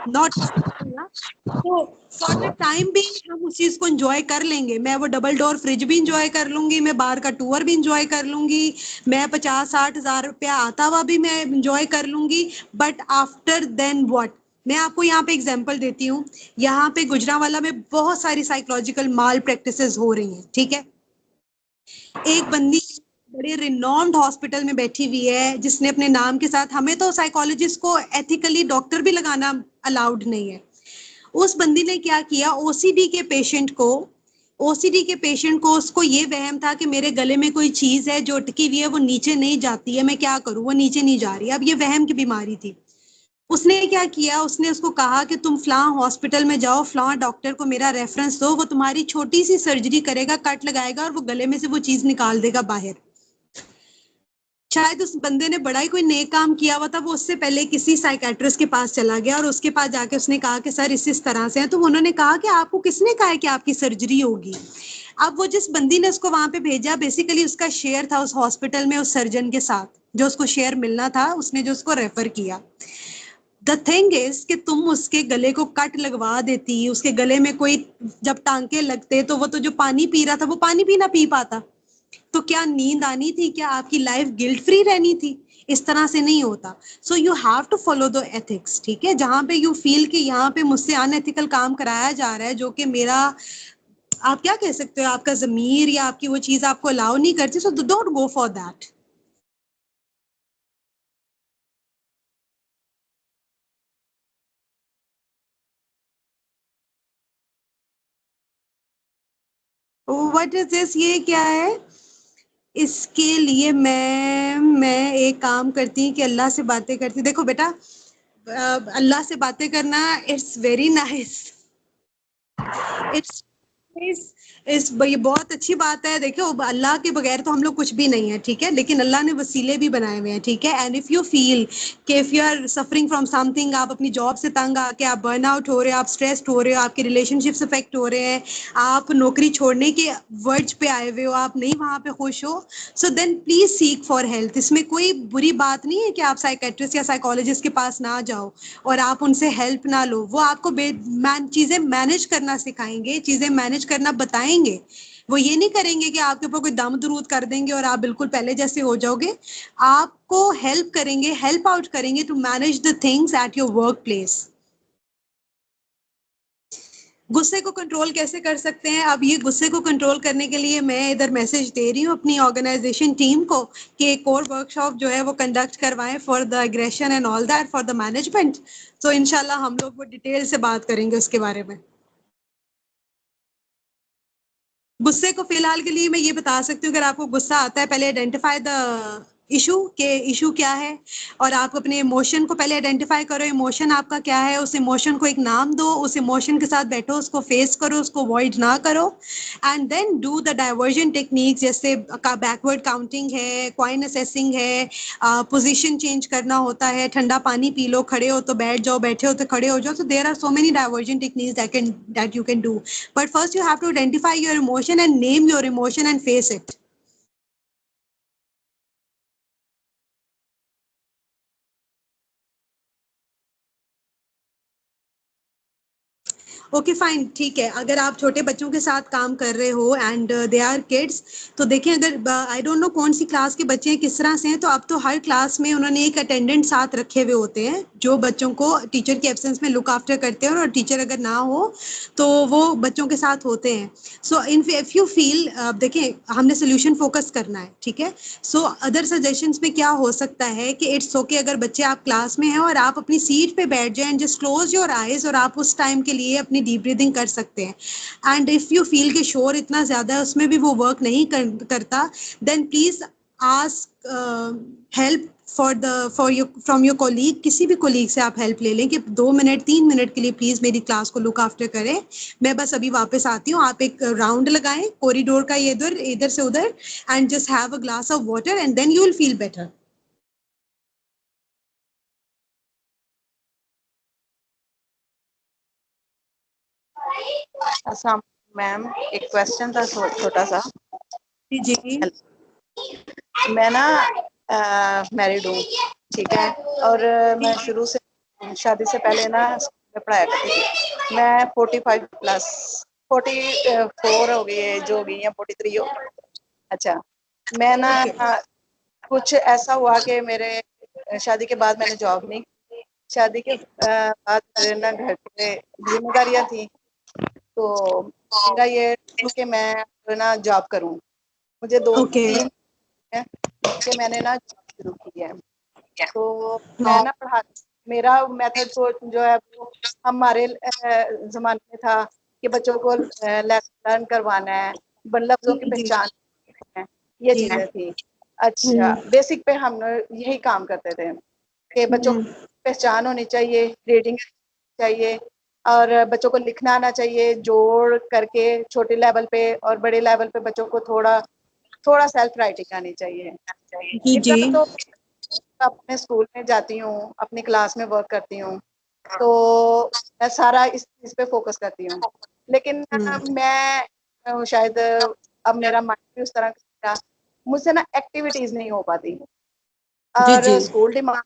A: Not possible. तो फॉर द टाइम भी हम उस चीज को एंजॉय कर लेंगे, मैं वो डबल डोर फ्रिज भी इंजॉय कर लूंगी, मैं बाहर का टूर भी इंजॉय कर लूंगी, मैं 50-60 हज़ार रुपया आता हुआ भी मैं इंजॉय कर लूंगी। But after then what? मैं आपको यहाँ पे एग्जांपल देती हूँ। यहाँ पे गुजरांवाला में बहुत सारी साइकोलॉजिकल माल प्रैक्टिसेस हो रही हैं, ठीक है। एक बंदी बड़े रिनॉन्ड हॉस्पिटल में बैठी हुई है जिसने अपने नाम के साथ, हमें तो साइकोलॉजिस्ट को एथिकली डॉक्टर भी लगाना अलाउड नहीं है। उस बंदी ने क्या किया, ओसीडी के पेशेंट को उसको ये वहम था कि मेरे गले में कोई चीज है जो अटकी हुई है, वो नीचे नहीं जाती है, मैं क्या करूं, वो नीचे नहीं जा रही है। अब ये वहम की बीमारी थी। उसने क्या किया, उसने उसको कहा कि तुम फलां हॉस्पिटल में जाओ, फलां डॉक्टर को मेरा रेफरेंस दो, वो तुम्हारी छोटी सी सर्जरी करेगा, कट लगाएगा और वो गले में से वो चीज निकाल देगा बाहर। शायद उस बंदे ने बड़ा ही कोई नेक काम किया हुआ था, वो उससे पहले किसी साइकेट्रिस्ट के पास चला गया और उसके पास जाके उसने कहा कि सर इस तरह से है, तो उन्होंने कहा कि आपको किसने कहा है कि आपकी सर्जरी होगी? अब वो जिस बंदी ने उसको वहां पे भेजा, बेसिकली उसका शेयर था उस हॉस्पिटल में उस सर्जन के साथ, जो उसको शेयर मिलना था, उसने जो उसको रेफर किया। द थिंग इज कि तुम उसके गले को कट लगवा देती, उसके गले में कोई जब टांके लगते तो वो तो जो पानी पी रहा था वो पानी भी ना पी पाता। तो क्या नींद आनी थी? क्या आपकी लाइफ गिल्ट फ्री रहनी थी? इस तरह से नहीं होता। So you have to follow the ethics, ठीक है। जहां पे यू फील कि यहाँ पे मुझसे अनएथिकल काम कराया जा रहा है, जो कि मेरा, आप क्या कह सकते हो, आपका जमीर या आपकी वो चीज आपको अलाउ नहीं करती, so don't go for that. What is this? ये क्या है? इसके लिए मैं एक काम करती हूँ कि अल्लाह से बातें करती। देखो बेटा, अल्लाह से बातें करना इट्स वेरी नाइस, इट्स ये बहुत अच्छी बात है। देखो अल्लाह के बगैर तो हम लोग कुछ भी नहीं है, ठीक है, लेकिन अल्लाह ने वसीले भी बनाए हुए हैं, ठीक है। एंड इफ यू फील कि if you are suffering from something, आप अपनी जॉब से तंग आके आप बर्न आउट हो रहे हो, आप स्ट्रेस्ड हो रहे हो, आपके रिलेशनशिप्स अफेक्ट हो रहे हैं, आप नौकरी छोड़ने के वर्ज पे आए हुए हो, आप नहीं वहां पे खुश हो, so then please seek for health. इसमें कोई बुरी बात नहीं है कि आप साइकेट्रिस्ट या साइकोलॉजिस्ट के पास ना जाओ और आप उनसे हेल्प ना लो। वो आपको चीजें मैनेज करना सिखाएंगे, चीजें मैनेज करना बताएंगे। वो ये नहीं करेंगे कि आपके ऊपर कोई दम दरूद कर देंगे और आप बिल्कुल पहले जैसे हो जाओगे। आपको हेल्प करेंगे, हेल्प आउट करेंगे to manage the things at your work place. गुस्से को कंट्रोल कैसे कर सकते हैं? अब ये गुस्से को कंट्रोल करने के लिए मैं इधर मैसेज दे रही हूँ अपनी ऑर्गेनाइजेशन टीम को कि एक और वर्कशॉप जो है वो कंडक्ट करवाएं for the aggression and all that for the management. तो इंशाल्लाह हम लोग वो डिटेल से बात करेंगे उसके बारे में। गुस्से को फिलहाल के लिए मैं ये बता सकती हूँ, अगर आपको गुस्सा आता है पहले आइडेंटिफाई द इशू के इशू क्या है, और आप अपने इमोशन को पहले आइडेंटिफाई करो, इमोशन आपका क्या है, उस इमोशन को एक नाम दो, उस इमोशन के साथ बैठो, उसको फेस करो, उसको अवॉइड ना करो। And then do the diversion technique, जैसे का बैकवर्ड काउंटिंग है, कॉइन असेसिंग है, पोजीशन चेंज करना होता है, ठंडा पानी पी लो, खड़े हो तो बैठ जाओ, बैठे हो तो खड़े हो जाओ। So there are so many diversion techniques that you can do. But first you have to identify your emotion and name your emotion and face it. Okay fine, ठीक है। अगर आप छोटे बच्चों के साथ काम कर रहे हो एंड दे आर किड्स, तो देखें, अगर आई डोंट नो कौन सी क्लास के बच्चे हैं, किस तरह से हैं, तो अब तो हर क्लास में उन्होंने एक अटेंडेंट साथ रखे हुए होते हैं जो बच्चों को टीचर की एब्सेंस में लुक आफ्टर करते हैं, और टीचर अगर ना हो तो वो बच्चों के साथ होते हैं। सो इफ यू फील, देखें हमने सोल्यूशन फोकस करना है, ठीक है। सो अदर सजेशंस में क्या हो सकता है कि इट्स ओके अगर बच्चे आप क्लास में हैं और आप अपनी सीट पे बैठ जाएं, जस्ट क्लोज योर आईज, और आप उस टाइम के लिए अपनी डीप ब्रीदिंग कर सकते हैं। एंड इफ यू फील कि शोर इतना ज्यादा है उसमें भी वो वर्क नहीं करता, then please ask help for your from your colleague. किसी भी कोलीग से आप हेल्प ले लें कि 2 मिनट 3 मिनट के लिए प्लीज मेरी क्लास को लुक आफ्टर करें, मैं बस अभी वापस आती हूँ। आप एक राउंड लगाएं कॉरिडोर का, ये इधर इधर से उधर, and just have a glass of water and then you will feel better.
C: अस्सलाम मैम, एक क्वेश्चन था छोटा सा।
A: जी जी।
C: मैं ना मैरिड हूँ, ठीक है, और मैं शुरू से शादी से पहले ना स्कूल में पढ़ाया करती थी। मैं 45 प्लस 44 हो गई है, जो हो गई है 43 हो। अच्छा, मैं ना
A: ओके
C: कुछ ऐसा हुआ कि मेरे शादी के बाद मैंने जॉब नहीं की। शादी के बाद मेरे ना घर पे जिम्मेदारियां थी, तो मेरा ये कि मैं ना जॉब करूं। मुझे दो
A: ओके।
C: तीन है कि मैंने ना जॉब शुरू की है। तो मैं
A: हाँ
C: ना पढ़ा, मेरा मेथड जो है वो हमारे जमाने में था कि बच्चों को लर्न करवाना है, लफ्जों की
A: जी
C: पहचान है, ये
A: जी।
C: चीजें थी। अच्छा, बेसिक पे हम यही काम करते थे कि बच्चों को पहचान होनी चाहिए, रीडिंग चाहिए, और बच्चों को लिखना आना चाहिए, जोड़ करके छोटे लेवल पे और बड़े लेवल पे बच्चों को थोड़ा थोड़ा सेल्फ राइटिंग आनी चाहिए।
A: जी जी।
C: इतना तो अपने स्कूल में जाती हूँ, अपनी क्लास में वर्क करती हूँ, तो मैं सारा इस चीज पे फोकस करती हूँ। लेकिन मैं शायद अब मेरा माइंड भी उस तरह का, मुझसे ना एक्टिविटीज नहीं हो पाती,
A: जी
C: और
A: जी।
C: स्कूल डिमांड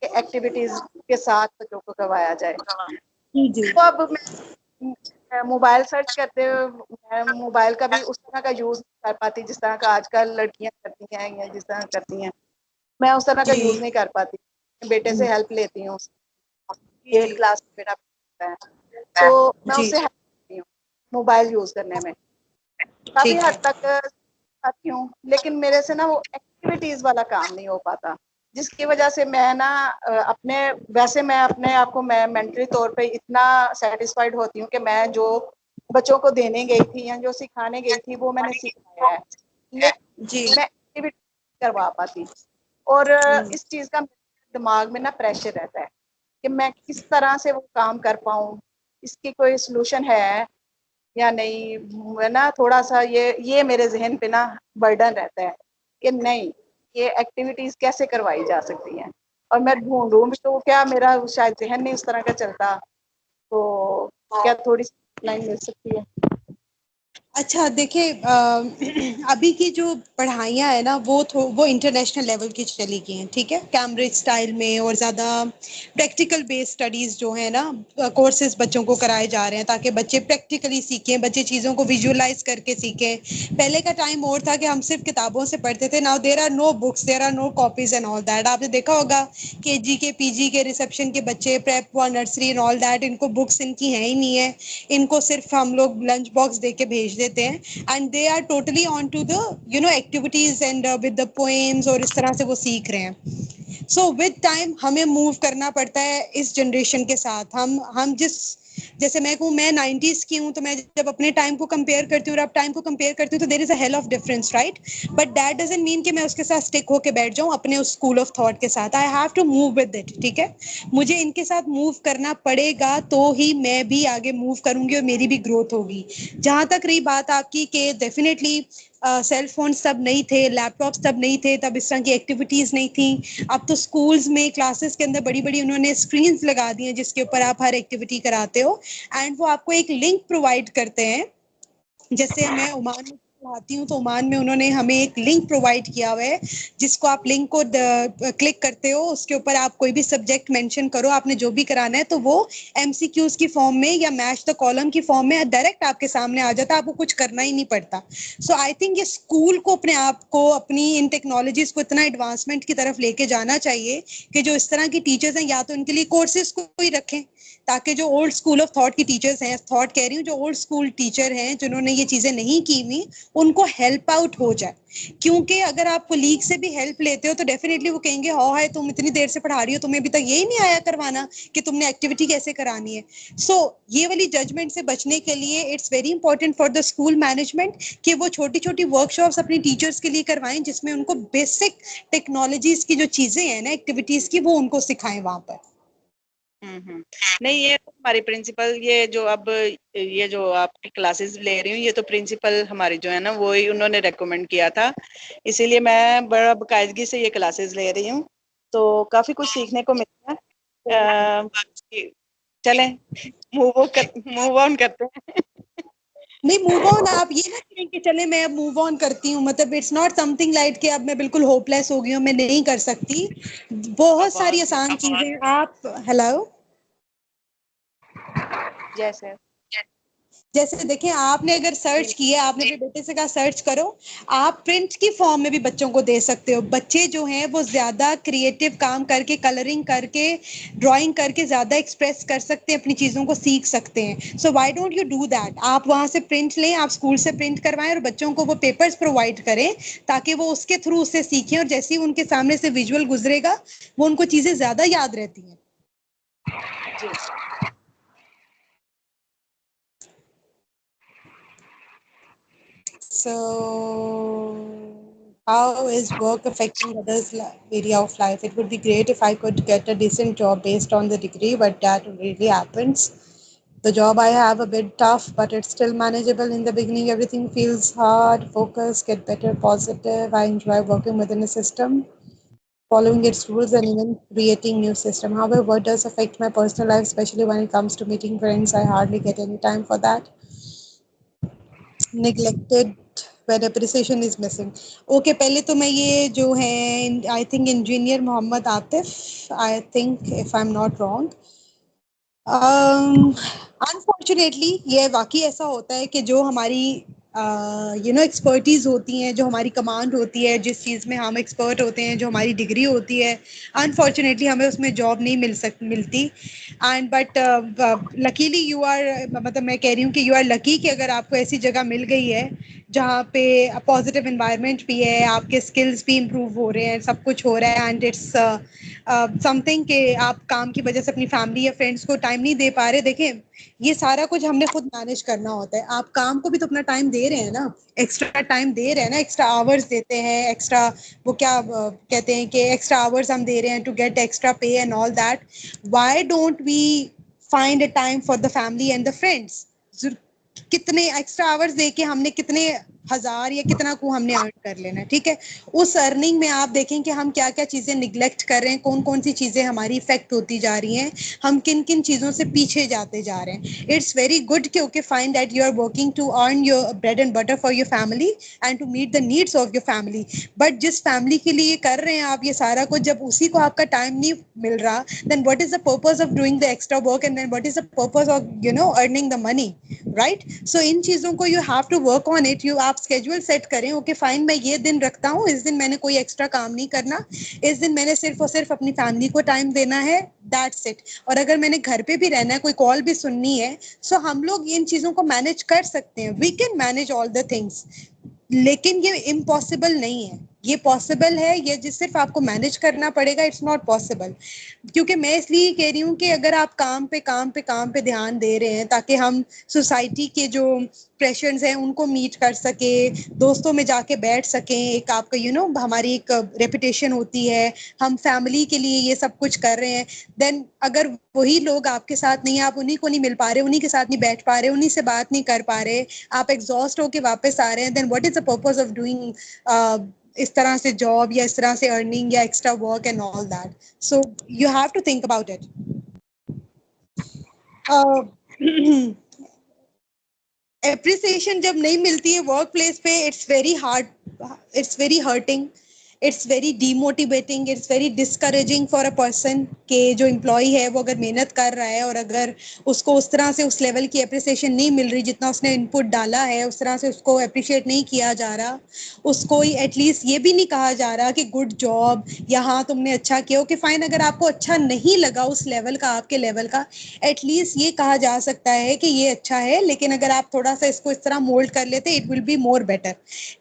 C: के एक्टिविटीज के साथ बच्चों को करवाया जाए।
A: जी जी।
C: तो अब मैं मोबाइल सर्च करते हुए, मैं मोबाइल का भी उस तरह का यूज नहीं कर पाती जिस तरह का आजकल लड़कियां करती हैं या जिस तरह करती हैं। मैं उस तरह का
A: जी
C: यूज नहीं कर पाती, बेटे से हेल्प लेती हूँ।
A: जी।
C: 8 क्लास में बेटा पढ़ता है, तो मैं
A: जी
C: उससे हेल्प लेती हूँ मोबाइल यूज करने में, काफी
A: ठीक
C: हद
A: है।
C: तक आती हूँ। लेकिन मेरे से ना वो एक्टिविटीज वाला काम नहीं हो पाता, जिसकी वजह से मैं ना अपने, वैसे मैं अपने आप को मैं मेंटली तौर पे इतना सेटिस्फाइड होती हूँ कि मैं जो बच्चों को देने गई थी या जो सिखाने गई थी वो मैंने सिखाया है,
A: जी।
C: लेकिन मैं एक्टिविटी करवा पाती। और इस चीज का दिमाग में ना प्रेशर रहता है कि मैं किस तरह से वो काम कर पाऊँ, इसकी कोई सोल्यूशन है। या नहीं, है ना, थोड़ा सा ये मेरे जहन पे ना बर्डन रहता है कि नहीं, ये एक्टिविटीज कैसे करवाई जा सकती हैं। और मैं ढूंढूं भी तो क्या, मेरा शायद जहन नहीं उस तरह का चलता, तो क्या थोड़ी सी लाइन मिल सकती है?
A: अच्छा देखिए, अभी की जो पढ़ाइयाँ है ना वो इंटरनेशनल लेवल की चली गई हैं, ठीक है, कैम्ब्रिज स्टाइल में, और ज़्यादा प्रैक्टिकल बेस्ड स्टडीज़ जो है ना, कोर्सेज बच्चों को कराए जा रहे हैं ताकि बच्चे प्रैक्टिकली सीखें, बच्चे चीज़ों को विजुअलाइज करके सीखें। पहले का टाइम और था कि हम सिर्फ किताबों से पढ़ते थे। Now there are no books, there are no copies and all that. आपने देखा होगा केजी के, पीजी के, रिसेप्शन के बच्चे, prep one, nursery and all that, इनको बुक्स इनकी है ही नहीं है। इनको सिर्फ हम लोग लंच बॉक्स दे के भेज देते हैं, and they are totally on to the activities and with the poems, और इस तरह से वो सीख रहे हैं। सो विद टाइम हमें मूव करना पड़ता है इस जनरेशन के साथ। हम जिस, जैसे मैं कहूँ, मैं 90s की हूँ, तो मैं जब अपने टाइम को कंपेयर करती हूँ और अब टाइम को कंपेयर करती हूँ, तो there is a hell of difference, right? But that doesn't mean कि मैं उसके साथ स्टिक होके बैठ जाऊँ अपने उस स्कूल ऑफ थॉट के साथ। I have to move with it, ठीक है? मुझे इनके साथ मूव करना पड़ेगा तो ही मैं भी आगे मूव करूंगी और मेरी भी ग्रोथ होगी। जहां तक रही बात आपकी कि डेफिनेटली सेल फोन तब नहीं थे, लैपटॉप्स तब नहीं थे, तब इस तरह की एक्टिविटीज नहीं थी। अब तो स्कूल्स में क्लासेस के अंदर बड़ी बड़ी उन्होंने स्क्रीन्स लगा दी हैं जिसके ऊपर आप हर एक्टिविटी कराते हो, एंड वो आपको एक लिंक प्रोवाइड करते हैं। जैसे मैं ओमान में पढ़ाती हूँ, तो ओमान में उन्होंने हमें एक लिंक प्रोवाइड किया हुआ है, जिसको आप लिंक को क्लिक करते हो, उसके ऊपर आप कोई भी सब्जेक्ट मेंशन करो, आपने जो भी कराना है, तो वो एमसीक्यूज की फॉर्म में या मैच द कॉलम की फॉर्म में डायरेक्ट आपके सामने आ जाता है, आपको कुछ करना ही नहीं पड़ता। सो आई थिंक ये स्कूल को अपने आप को, अपनी इन टेक्नोलॉजीज को इतना एडवांसमेंट की तरफ लेके जाना चाहिए कि जो इस तरह की टीचर्स हैं, या तो इनके लिए कोर्सेज को ही रखें, ताकि जो ओल्ड स्कूल ऑफ थॉट की टीचर्स हैं, थॉट कह रही हूँ, जो ओल्ड स्कूल टीचर हैं जिन्होंने ये चीजें नहीं की हुई, उनको हेल्प आउट हो जाए। क्योंकि अगर आप कोलीग से भी हेल्प लेते हो तो डेफिनेटली वो कहेंगे, हाँ है, तुम इतनी देर से पढ़ा रही हो, तुम्हें अभी तक यही नहीं आया करवाना कि तुमने एक्टिविटी कैसे करानी है। सो ये वाली जजमेंट से बचने के लिए it's very important for the school management कि वो छोटी छोटी वर्कशॉप्स अपनी टीचर्स के लिए करवाएं, जिसमें उनको बेसिक टेक्नोलॉजीज की जो चीजें हैं ना, एक्टिविटीज की, वो उनको सिखाएं वहां पर।
C: नहीं, ये तो हमारी प्रिंसिपल, ये जो अब ये जो आपकी क्लासेस ले रही हूँ, ये तो प्रिंसिपल हमारी जो है ना, वो ही उन्होंने रेकमेंड किया था, इसीलिए मैं बड़ा बाकायदगी से ये क्लासेस ले रही हूँ, तो काफी कुछ सीखने को मिलता है। बाकी चलें, मूव ऑन करते हैं।
A: नहीं, मूव ऑन आप ये ना करें कि चले मैं अब मूव ऑन करती हूँ, मतलब इट्स नॉट समथिंग लाइक कि अब मैं बिल्कुल होपलेस हो गई हूँ, मैं नहीं कर सकती। बहुत सारी
C: आवाज
A: आसान चीजें आप, हेलो,
C: जैसे
A: जैसे देखिए, आपने अगर सर्च किया, आपने अपने बेटे से कहा सर्च करो, आप प्रिंट की फॉर्म में भी बच्चों को दे सकते हो। बच्चे जो हैं वो ज्यादा क्रिएटिव काम करके, कलरिंग करके, ड्राइंग करके ज्यादा एक्सप्रेस कर सकते हैं, अपनी चीजों को सीख सकते हैं। So why don't you do that? आप वहां से प्रिंट लें, आप स्कूल से प्रिंट करवाएं और बच्चों को वो पेपर्स प्रोवाइड करें, ताकि वो उसके थ्रू उससे सीखें, और जैसे ही उनके सामने से विजुअल गुजरेगा, वो उनको चीजें ज्यादा याद रहती हैं।
C: जी।
A: So, how is work affecting others' area of life? It would be great if I could get a decent job based on the degree, but that really happens. The job I have a bit tough, but it's still manageable. In the beginning, everything feels hard. Focus, get better, positive. I enjoy working within a system, following its rules, and even creating new system. However, what does affect my personal life, especially when it comes to meeting friends? I hardly get any time for that. Neglected when appreciation is missing. Okay, पहले तो मैं ये जो है, I think engineer Mohammad Atif, I think if I'm not wrong, unfortunately ये वाकई ऐसा होता है कि जो हमारी एक्सपर्टीज होती हैं, जो हमारी कमांड होती है, जिस चीज़ में हम एक्सपर्ट होते हैं, जो हमारी डिग्री होती है, अनफॉर्चुनेटली हमें उसमें जॉब नहीं मिलती। And but luckily you are, मतलब मैं कह रही हूँ कि यू आर लकी कि अगर आपको ऐसी जगह मिल गई है जहाँ पे पॉजिटिव इन्वायरमेंट भी है, आपके स्किल्स भी इम्प्रूव हो रहे हैं, सब कुछ हो रहा है, एंड इट्स समथिंग कि आप काम की वजह से अपनी फैमिली या फ्रेंड्स को टाइम नहीं दे पा रहे। देखें, ये सारा कुछ हमने खुद मैनेज करना होता है। आप काम को भी तो अपना टाइम दे रहे हैं ना, एक्स्ट्रा टाइम दे रहे हैं ना, एक्स्ट्रा आवर्स देते हैं, एक्स्ट्रा वो क्या कहते हैं कि एक्स्ट्रा आवर्स हम दे रहे हैं to get extra pay and all that. Why don't we find a time for the family and the friends? कितने एक्स्ट्रा आवर्स दे के हमने कितने हजार या कितना को हमने अर्न कर लेना है, ठीक है। उस अर्निंग में आप देखें कि हम क्या क्या चीजें निग्लेक्ट कर रहे हैं, कौन कौन सी चीजें हमारी इफेक्ट होती जा रही हैं, हम किन किन चीजों से पीछे जाते जा रहे हैं। इट्स वेरी गुड कि okay fine that you are working to earn your bread and butter for your family and to meet the needs of your family, but जिस फैमिली के लिए कर रहे हैं आप ये सारा कुछ, जब उसी को आपका टाइम नहीं मिल रहा, then what is the purpose of doing the extra work, and then what is the purpose of earning the money, right? So इन चीजों को you have to work on it. You आप schedule set करें, okay fine मैं ये दिन रखता हूँ, इस दिन मैंने कोई एक्स्ट्रा काम नहीं करना, इस दिन मैंने सिर्फ और सिर्फ अपनी फैमिली को टाइम देना है, दैट्स इट। और अगर मैंने घर पे भी रहना है, कोई कॉल भी सुननी है, सो हम लोग इन चीजों को मैनेज कर सकते हैं, we can manage all the things. लेकिन ये इम्पॉसिबल नहीं है, ये पॉसिबल है, ये जिस सिर्फ आपको मैनेज करना पड़ेगा, इट्स नॉट पॉसिबल। क्योंकि मैं इसलिए कह रही हूँ कि अगर आप काम पे ध्यान दे रहे हैं ताकि हम सोसाइटी के जो प्रेशर्स हैं उनको मीट कर सके, दोस्तों में जाके बैठ सकें, एक आपका हमारी एक रेपुटेशन होती है, हम फैमिली के लिए ये सब कुछ कर रहे हैं, देन अगर वही लोग आपके साथ नहीं, आप उन्हीं को नहीं मिल पा रहे, उन्हीं के साथ नहीं बैठ पा रहे, उन्हीं से बात नहीं कर पा रहे, आप एग्जॉस्ट होके वापस आ रहे हैं, then what is the purpose of doing इस तरह से जॉब या इस तरह से अर्निंग या extra work and all that. So you have to think about it. Appreciation जब नहीं मिलती है वर्क प्लेस पे, it's very hard, it's very hurting, it's very demotivating, it's very discouraging for a person के जो employ है वो अगर मेहनत कर रहा है और अगर उसको उस तरह से उस लेवल की अप्रिसिएशन नहीं मिल रही, जितना उसने इनपुट डाला है उस तरह से उसको अप्रिशिएट नहीं किया जा रहा, उसको एटलीस्ट ये भी नहीं कहा जा रहा कि गुड जॉब या हाँ तुमने अच्छा किया, ओके फाइन, अगर आपको अच्छा नहीं लगा उस लेवल का, आपके लेवल का, एटलीस्ट ये कहा जा सकता है कि ये अच्छा है, लेकिन अगर आप थोड़ा सा इसको इस तरह मोल्ड कर लेते it will be more better.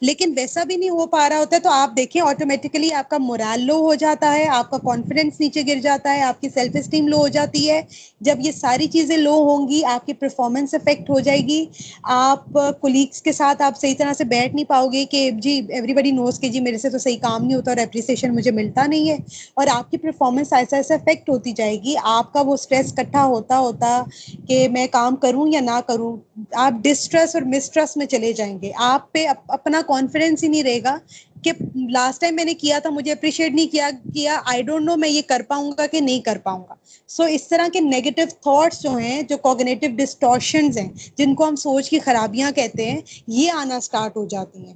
A: लेकिन वैसा भी नहीं हो पा रहा होता है, तो आप देखें ऑटोमेटिकली आपका मोरल लो हो जाता है, आपका कॉन्फिडेंस नीचे गिर जाता है, आपकी सेल्फ एस्टीम लो हो जाती है। जब ये सारी चीजें लो होंगी, आपकी परफॉर्मेंस इफेक्ट हो जाएगी, आप कोलीग्स के साथ आप सही तरह से बैठ नहीं पाओगे कि जी एवरीबडी नोज कि जी मेरे से तो सही काम नहीं होता और एप्रिसिएशन मुझे मिलता नहीं है, और आपकी परफॉर्मेंस ऐसा ऐसा इफेक्ट होती जाएगी, आपका वो स्ट्रेस इकट्ठा होता होता कि मैं काम करूं या ना करूं, आप डिस्ट्रेस और मिसट्रस्ट में चले जाएंगे, आप पे अपना कॉन्फिडेंस ही नहीं रहेगा कि लास्ट टाइम मैंने किया था मुझे अप्रिशिएट नहीं किया किया, आई डोंट नो मैं ये कर पाऊंगा कि नहीं कर पाऊंगा। सो इस तरह के नेगेटिव थॉट्स जो हैं, जो कॉग्निटिव डिस्टॉर्शंस हैं, जिनको हम सोच की खराबियां कहते हैं, ये आना स्टार्ट हो जाती हैं।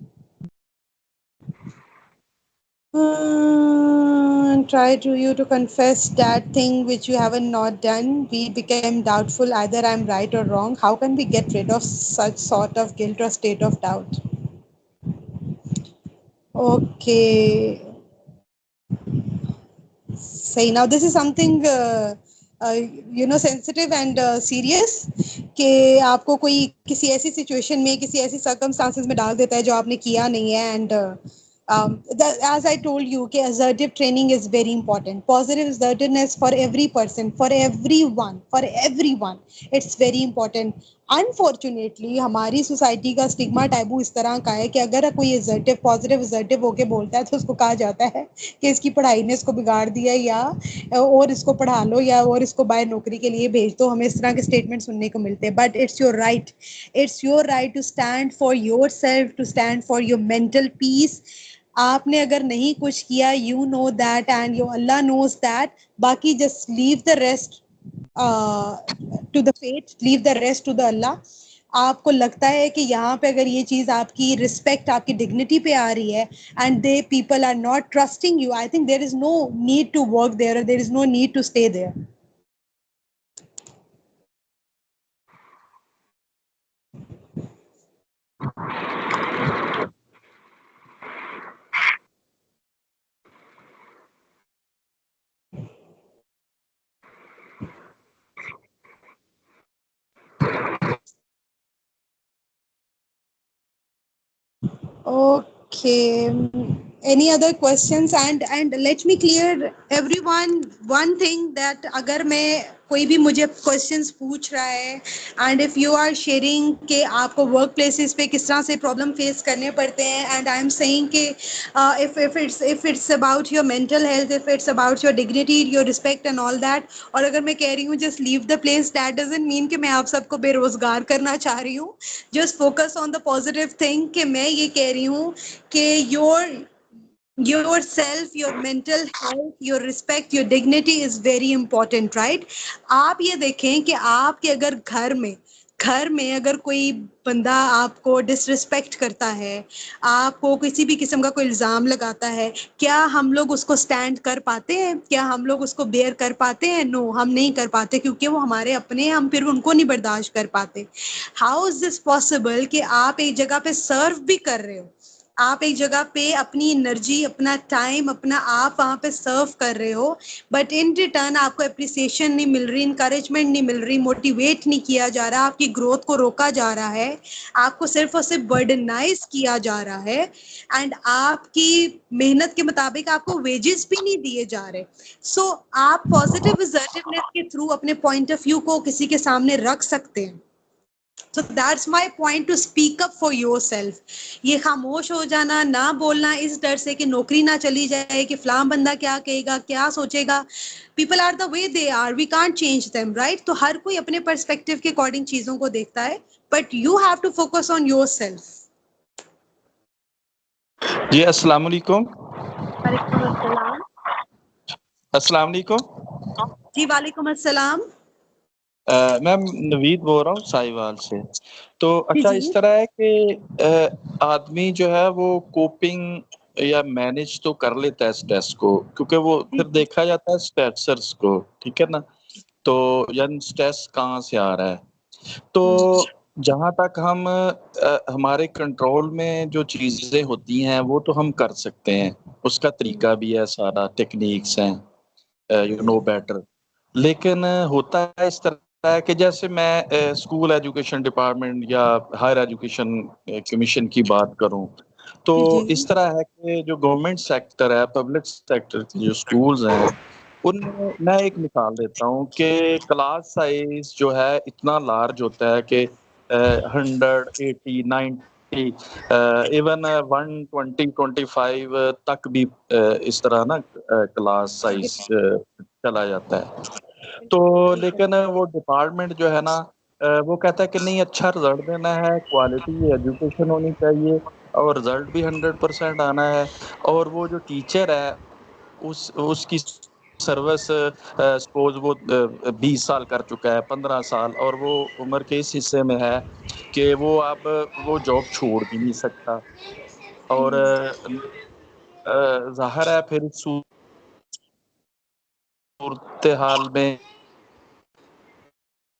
A: Try to you to confess that thing which you haven't not done. We became doubtful either I'm right or wrong. How can we get rid of such sort of guilt or state of doubt? Okay. Say now this is something sensitive and serious कि आपको कोई किसी ऐसी situation में, किसी ऐसी circumstances में डाल देता है जो आपने किया नहीं है, and as I told you कि assertive training is very important. Positive assertiveness for every person, for everyone, it's very important. Unfortunately हमारी सोसाइटी का स्टिग्मा टैबू इस तरह का है कि अगर कोई असर्टिव पॉजिटिव असर्टिव होके बोलता है तो उसको कहा जाता है कि इसकी पढ़ाई ने इसको बिगाड़ दिया, या और इसको पढ़ा लो, या और इसको बाहर नौकरी के लिए भेज दो, हमें इस तरह के स्टेटमेंट सुनने को मिलते हैं। But it's your right to stand for your self, to stand for your mental peace. आपने अगर नहीं कुछ किया, you know that and your Allah knows that, बाकी just leave the rest to the fate, leave the rest to the Allah. आपको लगता है कि यहाँ पे अगर ये चीज आपकी रिस्पेक्ट, आपकी डिग्निटी पे आ रही है, and the people are not trusting you, I think there is no need to work there, there is no need to stay there. Okay. any other questions? And let me clear everyone one thing, that अगर मैं कोई भी मुझे questions पूछ रहा है, and if you are sharing कि आपको work places पे किस तरह से problem face करने पड़ते हैं, and I am saying कि if it's about your mental health, if it's about your dignity, your respect and all that, और अगर मैं कह रही हूँ just leave the place, that doesn't mean कि मैं आप सबको बेरोजगार करना चाह रही हूँ. Just focus on the positive thing कि मैं ये कह रही हूँ कि yourself, your mental health, your respect, your dignity is very important, right? आप ये देखें कि आपके अगर घर में अगर कोई बंदा आपको डिसरिस्पेक्ट करता है, आपको किसी भी किस्म का कोई इल्ज़ाम लगाता है, क्या हम लोग उसको स्टैंड कर पाते हैं? क्या हम लोग उसको बेयर कर पाते हैं? नो, हम नहीं कर पाते, क्योंकि वो हमारे अपने हैं, हम फिर उनको नहीं बर्दाश्त कर पाते. हाउ इज दिस पॉसिबल कि आप एक जगह पे सर्व भी कर रहे हो, आप एक जगह पे अपनी एनर्जी, अपना टाइम, अपना आप वहाँ पे सर्व कर रहे हो, बट इन रिटर्न आपको अप्रिसिएशन नहीं मिल रही, इंकरेजमेंट नहीं मिल रही, मोटिवेट नहीं किया जा रहा, आपकी ग्रोथ को रोका जा रहा है, आपको सिर्फ और सिर्फ बर्डनाइज किया जा रहा है, एंड आपकी मेहनत के मुताबिक आपको वेजेस भी नहीं दिए जा रहे. सो आप पॉजिटिव असर्टिवनेस के थ्रू अपने पॉइंट ऑफ व्यू को किसी के सामने रख सकते हैं. So that's my point, to speak up for yourself. ये खामोश हो जाना, ना बोलना इस डर से कि नौकरी ना चली जाए, कि फलां बंदा क्या कहेगा, क्या सोचेगा. People are the way they are, we can't change them, right? तो हर कोई अपने पर्सपेक्टिव के अकॉर्डिंग चीजों को देखता है, but you have to focus on yourself.
D: जी अस्सलाम वालेकुम.
A: वालेकुम अस्सलाम.
D: अस्सलाम वालेकुम.
A: जी वालेकुम अस्सलाम.
D: मैम नवीद बोल रहा हूँ साहिवाल से. तो अच्छा
A: जी.
D: इस तरह है कि आदमी जो है वो कोपिंग या मैनेज तो कर लेता है स्ट्रेस को, क्योंकि वो फिर देखा जाता है स्ट्रेसर्स को, ठीक है ना. तो यानी स्ट्रेस कहाँ से आ रहा है. तो जहाँ तक हम हमारे कंट्रोल में जो चीज़ें होती हैं वो तो हम कर सकते हैं, उसका तरीका भी है, सारा टेक्निक्स हैं, यू नो बेटर. लेकिन होता है इस तरह है कि जैसे मैं स्कूल एजुकेशन डिपार्टमेंट या हायर एजुकेशन कमीशन की बात करूं, तो इस तरह है कि जो गवर्नमेंट सेक्टर है, पब्लिक सेक्टर के जो स्कूल्स हैं, उनमें मैं एक मिसाल देता हूं कि क्लास साइज जो है इतना लार्ज होता है कि 180 90 इवन 120-125 तक भी इस तरह ना क्लास साइज चला जाता है. तो लेकिन वो डिपार्टमेंट जो है ना वो कहता है कि नहीं, अच्छा रिजल्ट देना है, क्वालिटी एजुकेशन होनी चाहिए और रिजल्ट भी 100% आना है. और वो जो टीचर है उसकी सर्विस सपोज वो 20 साल कर चुका है, 15 साल, और वो उम्र के इस हिस्से में है कि वो अब वो जॉब छोड़ भी नहीं सकता. और ज़ाहिर है फिर सूरत हाल में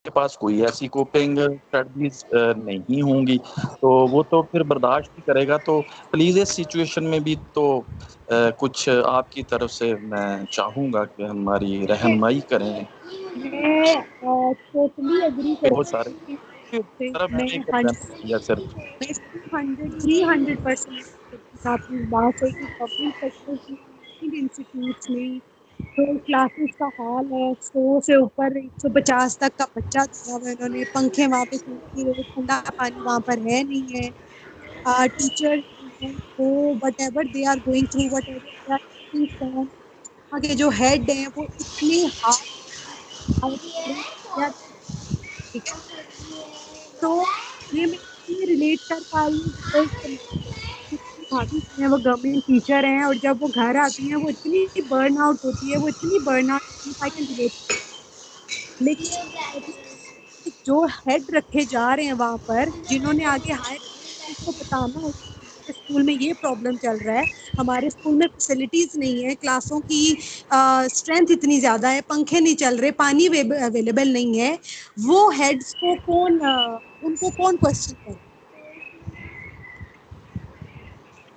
D: के पास कोई ऐसी कोपिंग स्ट्रेटजीज नहीं होंगी, तो वो तो फिर बर्दाश्त ही करेगा. तो प्लीज़ इस सिचुएशन में भी तो कुछ आपकी तरफ से मैं चाहूँगा कि हमारी रहनुमाई करें.
A: मैं टोटली एग्री
D: बहुत सारे
A: करती
D: तरफ
A: हूँ.
D: एक या सिर्फ
A: 300% आपकी बात है कि पब्लिक सेक्टर की इंस्टीट्यूट्स में तो क्लासेस का हाल है, 100 से ऊपर 150 तक का बच्चा दिया हुआ है उन्होंने, पंखे वहाँ पे चल नहीं रहे, ठंडा पानी वहाँ पर है नहीं है. टीचर वो whatever they are going through, whatever they are from, वहाँ के जो हेड हैं वो इतने हार्ड. तो ये मैं इसलिए रिलेट कर पा रही हूँ क्योंकि भाभी जो है वो गवर्नमेंट टीचर हैं, और जब वो घर आती हैं वो इतनी बर्न आउट होती है, वो इतनी burn out, I can relate. लेकिन जो हेड रखे जा रहे हैं वहाँ पर, जिन्होंने आगे हायर उसको बताना है कि स्कूल में ये प्रॉब्लम चल रहा है, हमारे स्कूल में फैसिलिटीज नहीं है, क्लासों की स्ट्रेंथ इतनी ज़्यादा है, पंखे नहीं चल रहे, पानी अवेलेबल नहीं है, वो हेड्स को उनको कौन क्वेश्चन करे.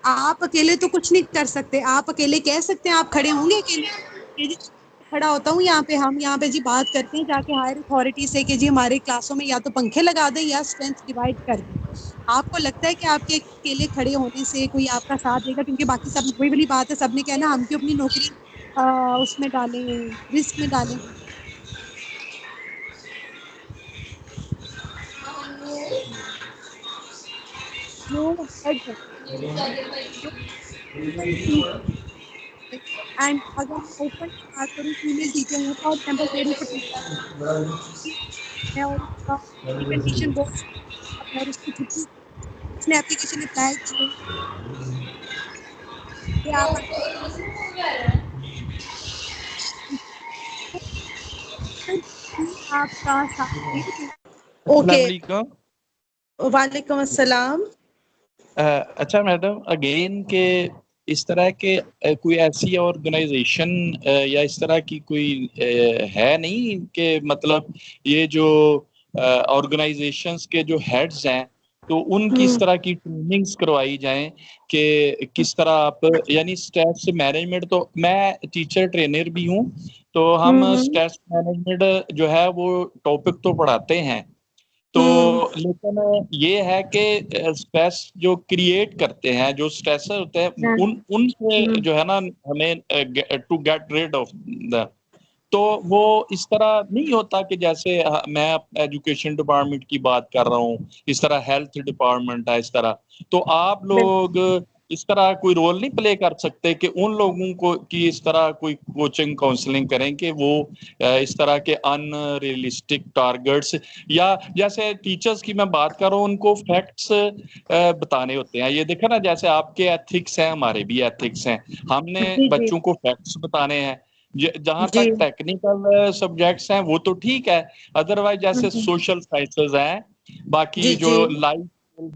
A: आप अकेले तो कुछ नहीं कर सकते. आप अकेले कह सकते हैं, आप खड़े होंगे अकेले, खड़ा होता हूँ यहाँ पे, हम यहाँ पे जी बात करते हैं जाके हायर अथॉरिटी से कि जी हमारे क्लासों में या तो पंखे लगा दें या स्ट्रेंथ डिवाइड कर दें. आपको लगता है कि आपके अकेले खड़े होने से कोई आपका साथ देगा, क्योंकि बाकी सब वही वाली बात है, सबने कहना हम क्यों अपनी नौकरी उसमें डालें, रिस्क में डालें। जो हेड है, जो एंड अगर मैं ओपन की बात करूँ, फीमेल टीचर है, फॉर एग्जाम्पल मेरे ऊपर है और उसका प्रेजेंटेशन बहुत है और उसकी छुट्टी, उसने एप्लीकेशन अप्लाई की है कि आप आपका साथ देंगे।
D: अस्सलाम
A: ओके,
D: वालेकुम।
A: वालेकुम अस्सलाम।
D: अच्छा मैडम, अगेन के इस तरह के कोई ऐसी ऑर्गेनाइजेशन या इस तरह की कोई है नहीं कि मतलब ये जो ऑर्गेनाइजेशंस के जो हेड्स हैं तो उनकी इस तरह की ट्रेनिंग्स करवाई जाएं कि किस तरह आप, यानी स्ट्रेस मैनेजमेंट, तो मैं टीचर ट्रेनर भी हूं, तो हम स्ट्रेस मैनेजमेंट जो है वो टॉपिक तो पढ़ाते हैं, तो लेकिन ये है कि स्ट्रेस जो क्रिएट करते हैं, जो स्ट्रेसर होते हैं, उनसे जो है ना हमें to get rid of the, तो वो इस तरह नहीं होता कि जैसे मैं एजुकेशन डिपार्टमेंट की बात कर रहा हूँ, इस तरह हेल्थ डिपार्टमेंट है, इस तरह तो आप लोग इस तरह कोई रोल नहीं प्ले कर सकते कि उन लोगों को की इस तरह कोई कोचिंग काउंसलिंग करें कि वो इस तरह के अनरियलिस्टिक टारगेट्स, या जैसे टीचर्स की मैं बात कर रहा हूँ, उनको फैक्ट्स बताने होते हैं। ये देखा ना, जैसे आपके एथिक्स हैं, हमारे भी एथिक्स हैं, हमने
A: जी जी
D: बच्चों को फैक्ट्स बताने हैं। जहां
A: जी
D: तक टेक्निकल सब्जेक्ट्स हैं वो तो ठीक है, अदरवाइज जैसे सोशल साइंसेस हैं, बाकी
A: जी
D: जो
A: जी
D: लाइफ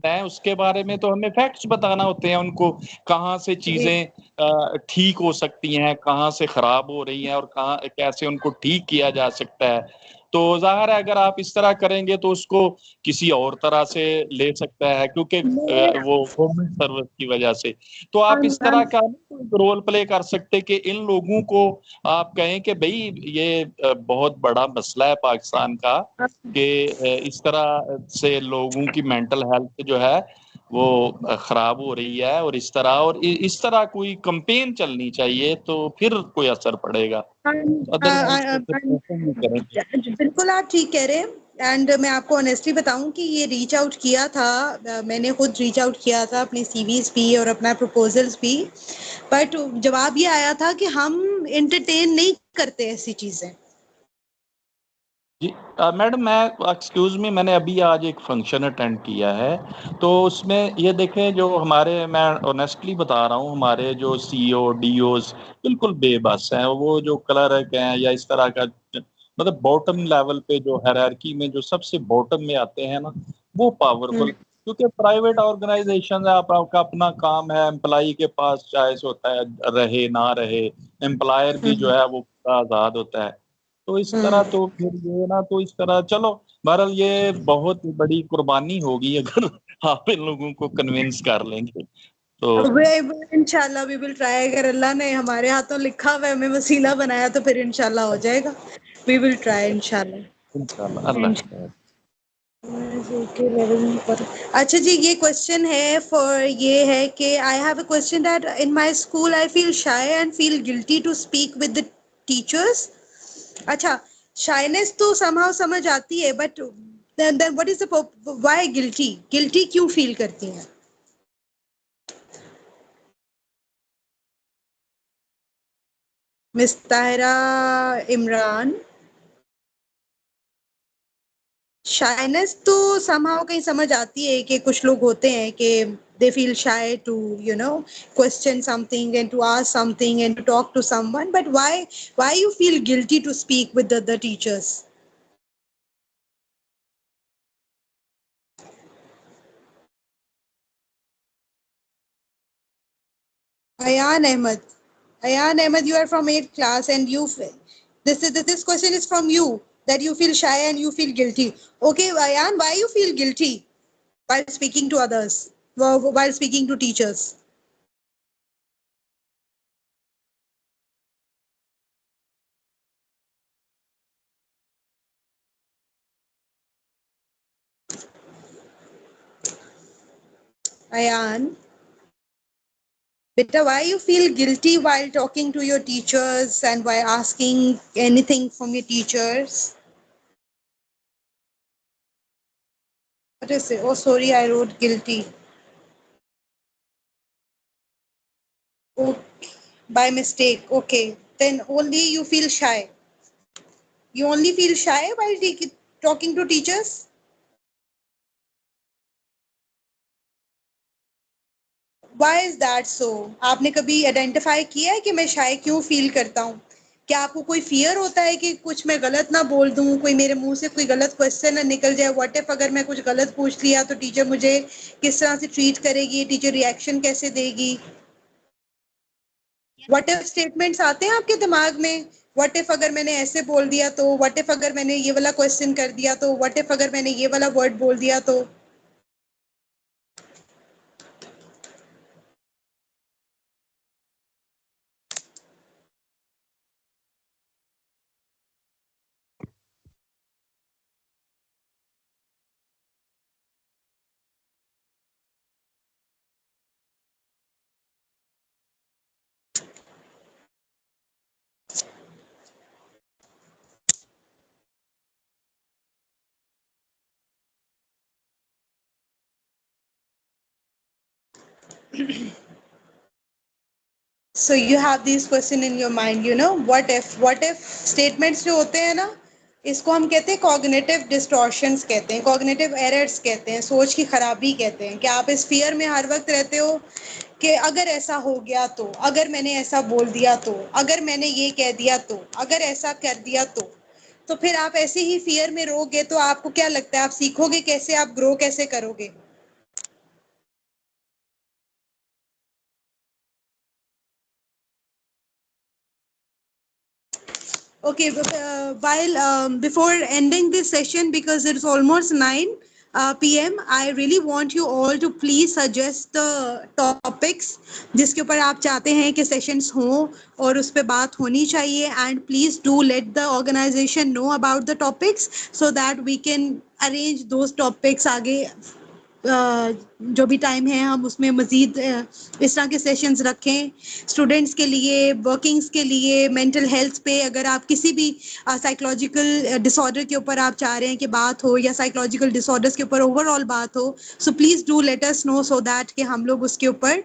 D: है उसके बारे में तो हमें फैक्ट्स बताना होते हैं उनको, कहाँ से
A: जी
D: चीजें ठीक हो सकती हैं, कहाँ से खराब हो रही हैं, और कहाँ कैसे उनको ठीक किया जा सकता है। तो जाहिर है अगर आप इस तरह करेंगे तो उसको किसी और तरह से ले सकता है, क्योंकि वो गवर्नमेंट सर्विस की वजह से, तो आप इस तरह का रोल प्ले कर सकते कि इन लोगों को आप कहें कि भाई ये बहुत बड़ा मसला है पाकिस्तान का कि इस तरह से लोगों की मेंटल हेल्थ जो है वो खराब हो रही है, और इस तरह और इस तरह कोई कंपेन चलनी चाहिए तो फिर कोई असर पड़ेगा, अदरवाइज तो फिर ऐसा नहीं करेंगे।
A: बिल्कुल आप ठीक कह रहे हैं। एंड मैं आपको ऑनेस्टली बताऊं कि ये रीच आउट किया था, मैंने खुद रीच आउट किया था अपने सीवीज भी और अपना प्रपोजल्स भी, बट जवाब ये आया था कि हम एंटरटेन नहीं करते ऐसी चीजें।
D: जी मैडम, मैं एक्सक्यूज मी, मैंने अभी आज एक फंक्शन अटेंड किया है, तो उसमें ये देखें जो हमारे, मैं ऑनेस्टली बता रहा हूँ, हमारे जो सीईओ डीओज बिल्कुल बेबस हैं, वो जो क्लर्क हैं या इस तरह का, मतलब बॉटम लेवल पे जो हायरार्की में जो सबसे बॉटम में आते हैं ना, वो पावरफुल, क्योंकि प्राइवेट ऑर्गेनाइजेशन है, आपका अपना काम है, एम्प्लॉई के पास चॉइस होता है, रहे ना रहे, एम्प्लॉयर भी जो है वो पूरा आज़ाद होता है, तो इस तरह तो फिर ये ना, तो इस तरह चलो, बहरहाल ये बहुत बड़ी कुर्बानी होगी अगर आप इन लोगों को कन्विंस कर लेंगे तो।
A: इंशाल्लाह वी विल ट्राई, अगर अल्लाह ने हमारे हाथों लिखा हुआ है, हमें वसीला बनाया, तो फिर इंशाल्लाह हो जाएगा। वी विल ट्राई
D: इंशाल्लाह,
A: इंशाल्लाह।
D: अल्लाह खैर।
A: अच्छा जी, ये क्वेश्चन है फॉर, ये है कि I have a question that in my school I feel shy and feel guilty to speak with the teachers. अच्छा, शाइनेस तो समहाउ समझ आती है, but then what is the why guilty, guilty क्यों फील करती हैं? मिस ताहिरा इमरान। शाइनेस तो somehow कहीं समझ आती है कि कुछ लोग होते हैं कि they feel shy to, you know, question something and to ask something and to talk to someone, but why you feel guilty to speak with the teachers? Ayan Ahmed, Ayan Ahmed, you are from 8th class and this question is from you, that you feel shy and you feel guilty. Okay Ayan, why you feel guilty while speaking to others, while speaking to teachers? Ayan. Beta, why you feel guilty while talking to your teachers and while asking anything from your teachers? What is it? Oh, sorry, I wrote guilty. Okay, by mistake. Okay, then only you feel shy. You only feel shy while talking to teachers? Why is that so? आपने कभी identify किया है कि मैं शाय क्यों feel करता हूँ? क्या आपको कोई फियर होता है कि कुछ मैं गलत ना बोल दूं, कोई मेरे मुंह से कोई गलत क्वेश्चन ना निकल जाए? व्हाट इफ अगर मैं कुछ गलत पूछ लिया तो टीचर मुझे किस तरह से ट्रीट करेगी, टीचर रिएक्शन कैसे देगी? व्हाट इफ स्टेटमेंट्स आते हैं आपके दिमाग में? व्हाट इफ अगर मैंने ऐसे बोल दिया तो? व्हाट इफ अगर मैंने ये वाला क्वेश्चन कर दिया तो? व्हाट इफ अगर मैंने ये वाला वर्ड बोल दिया तो? So you have these question in your mind, you know, what if statements जो होते हैं ना, इसको हम कहते हैं cognitive distortions कहते हैं, cognitive errors कहते हैं, सोच की खराबी कहते हैं। कि आप इस fear में हर वक्त रहते हो कि अगर ऐसा हो गया तो, अगर मैंने ऐसा बोल दिया तो, अगर मैंने ये कह दिया तो, अगर ऐसा कर दिया तो फिर आप ऐसे ही fear में रहोगे तो आपको क्या लगता है आप सीखोगे कैसे, आप grow कैसे करोगे? Okay, while before ending this session, because it's almost 9 p.m., I really want you all to please suggest the topics जिसके ऊपर आप चाहते हैं कि sessions हों और उस पे बात होनी चाहिए, and please do let the organization know about the topics so that we can arrange those topics आगे जो भी टाइम है हम उसमें मज़ीद इस तरह के सेशंस रखें स्टूडेंट्स के लिए, वर्किंग्स के लिए, मेंटल हेल्थ पे। अगर आप किसी भी साइकोलॉजिकल डिसऑर्डर के ऊपर आप चाह रहे हैं कि बात हो या साइकोलॉजिकल डिसऑर्डर्स के ऊपर ओवरऑल बात हो, so please do let us know so that कि हम लोग उसके ऊपर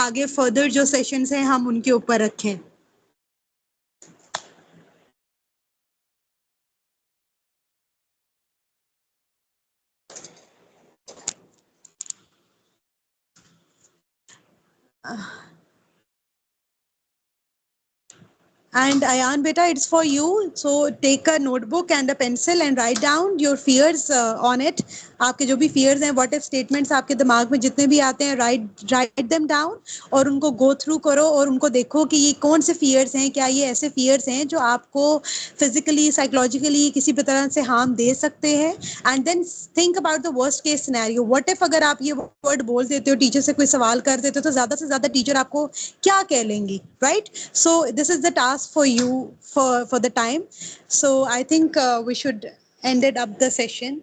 A: आगे फर्दर जो सेशंस हैं हम उनके ऊपर रखें। And Ayan, beta, it's for you. So take a notebook and a pencil and write down your fears on it. आपके जो भी fears हैं, what if statements आपके दिमाग में जितने भी आते हैं, write them down और उनको go through करो और उनको देखो कि ये कौन से fears हैं, क्या ये ऐसे fears हैं जो आपको physically, psychologically किसी भी तरह से harm दे सकते हैं। And then think about the worst case scenario. What if अगर आप ये word बोल देते हो, टीचर से कोई सवाल कर देते हो तो ज़्यादा से ज़्यादा टीचर आपको क्या कह लेंगी, right? So this is the task for you for the time. So I think we should end it up the session.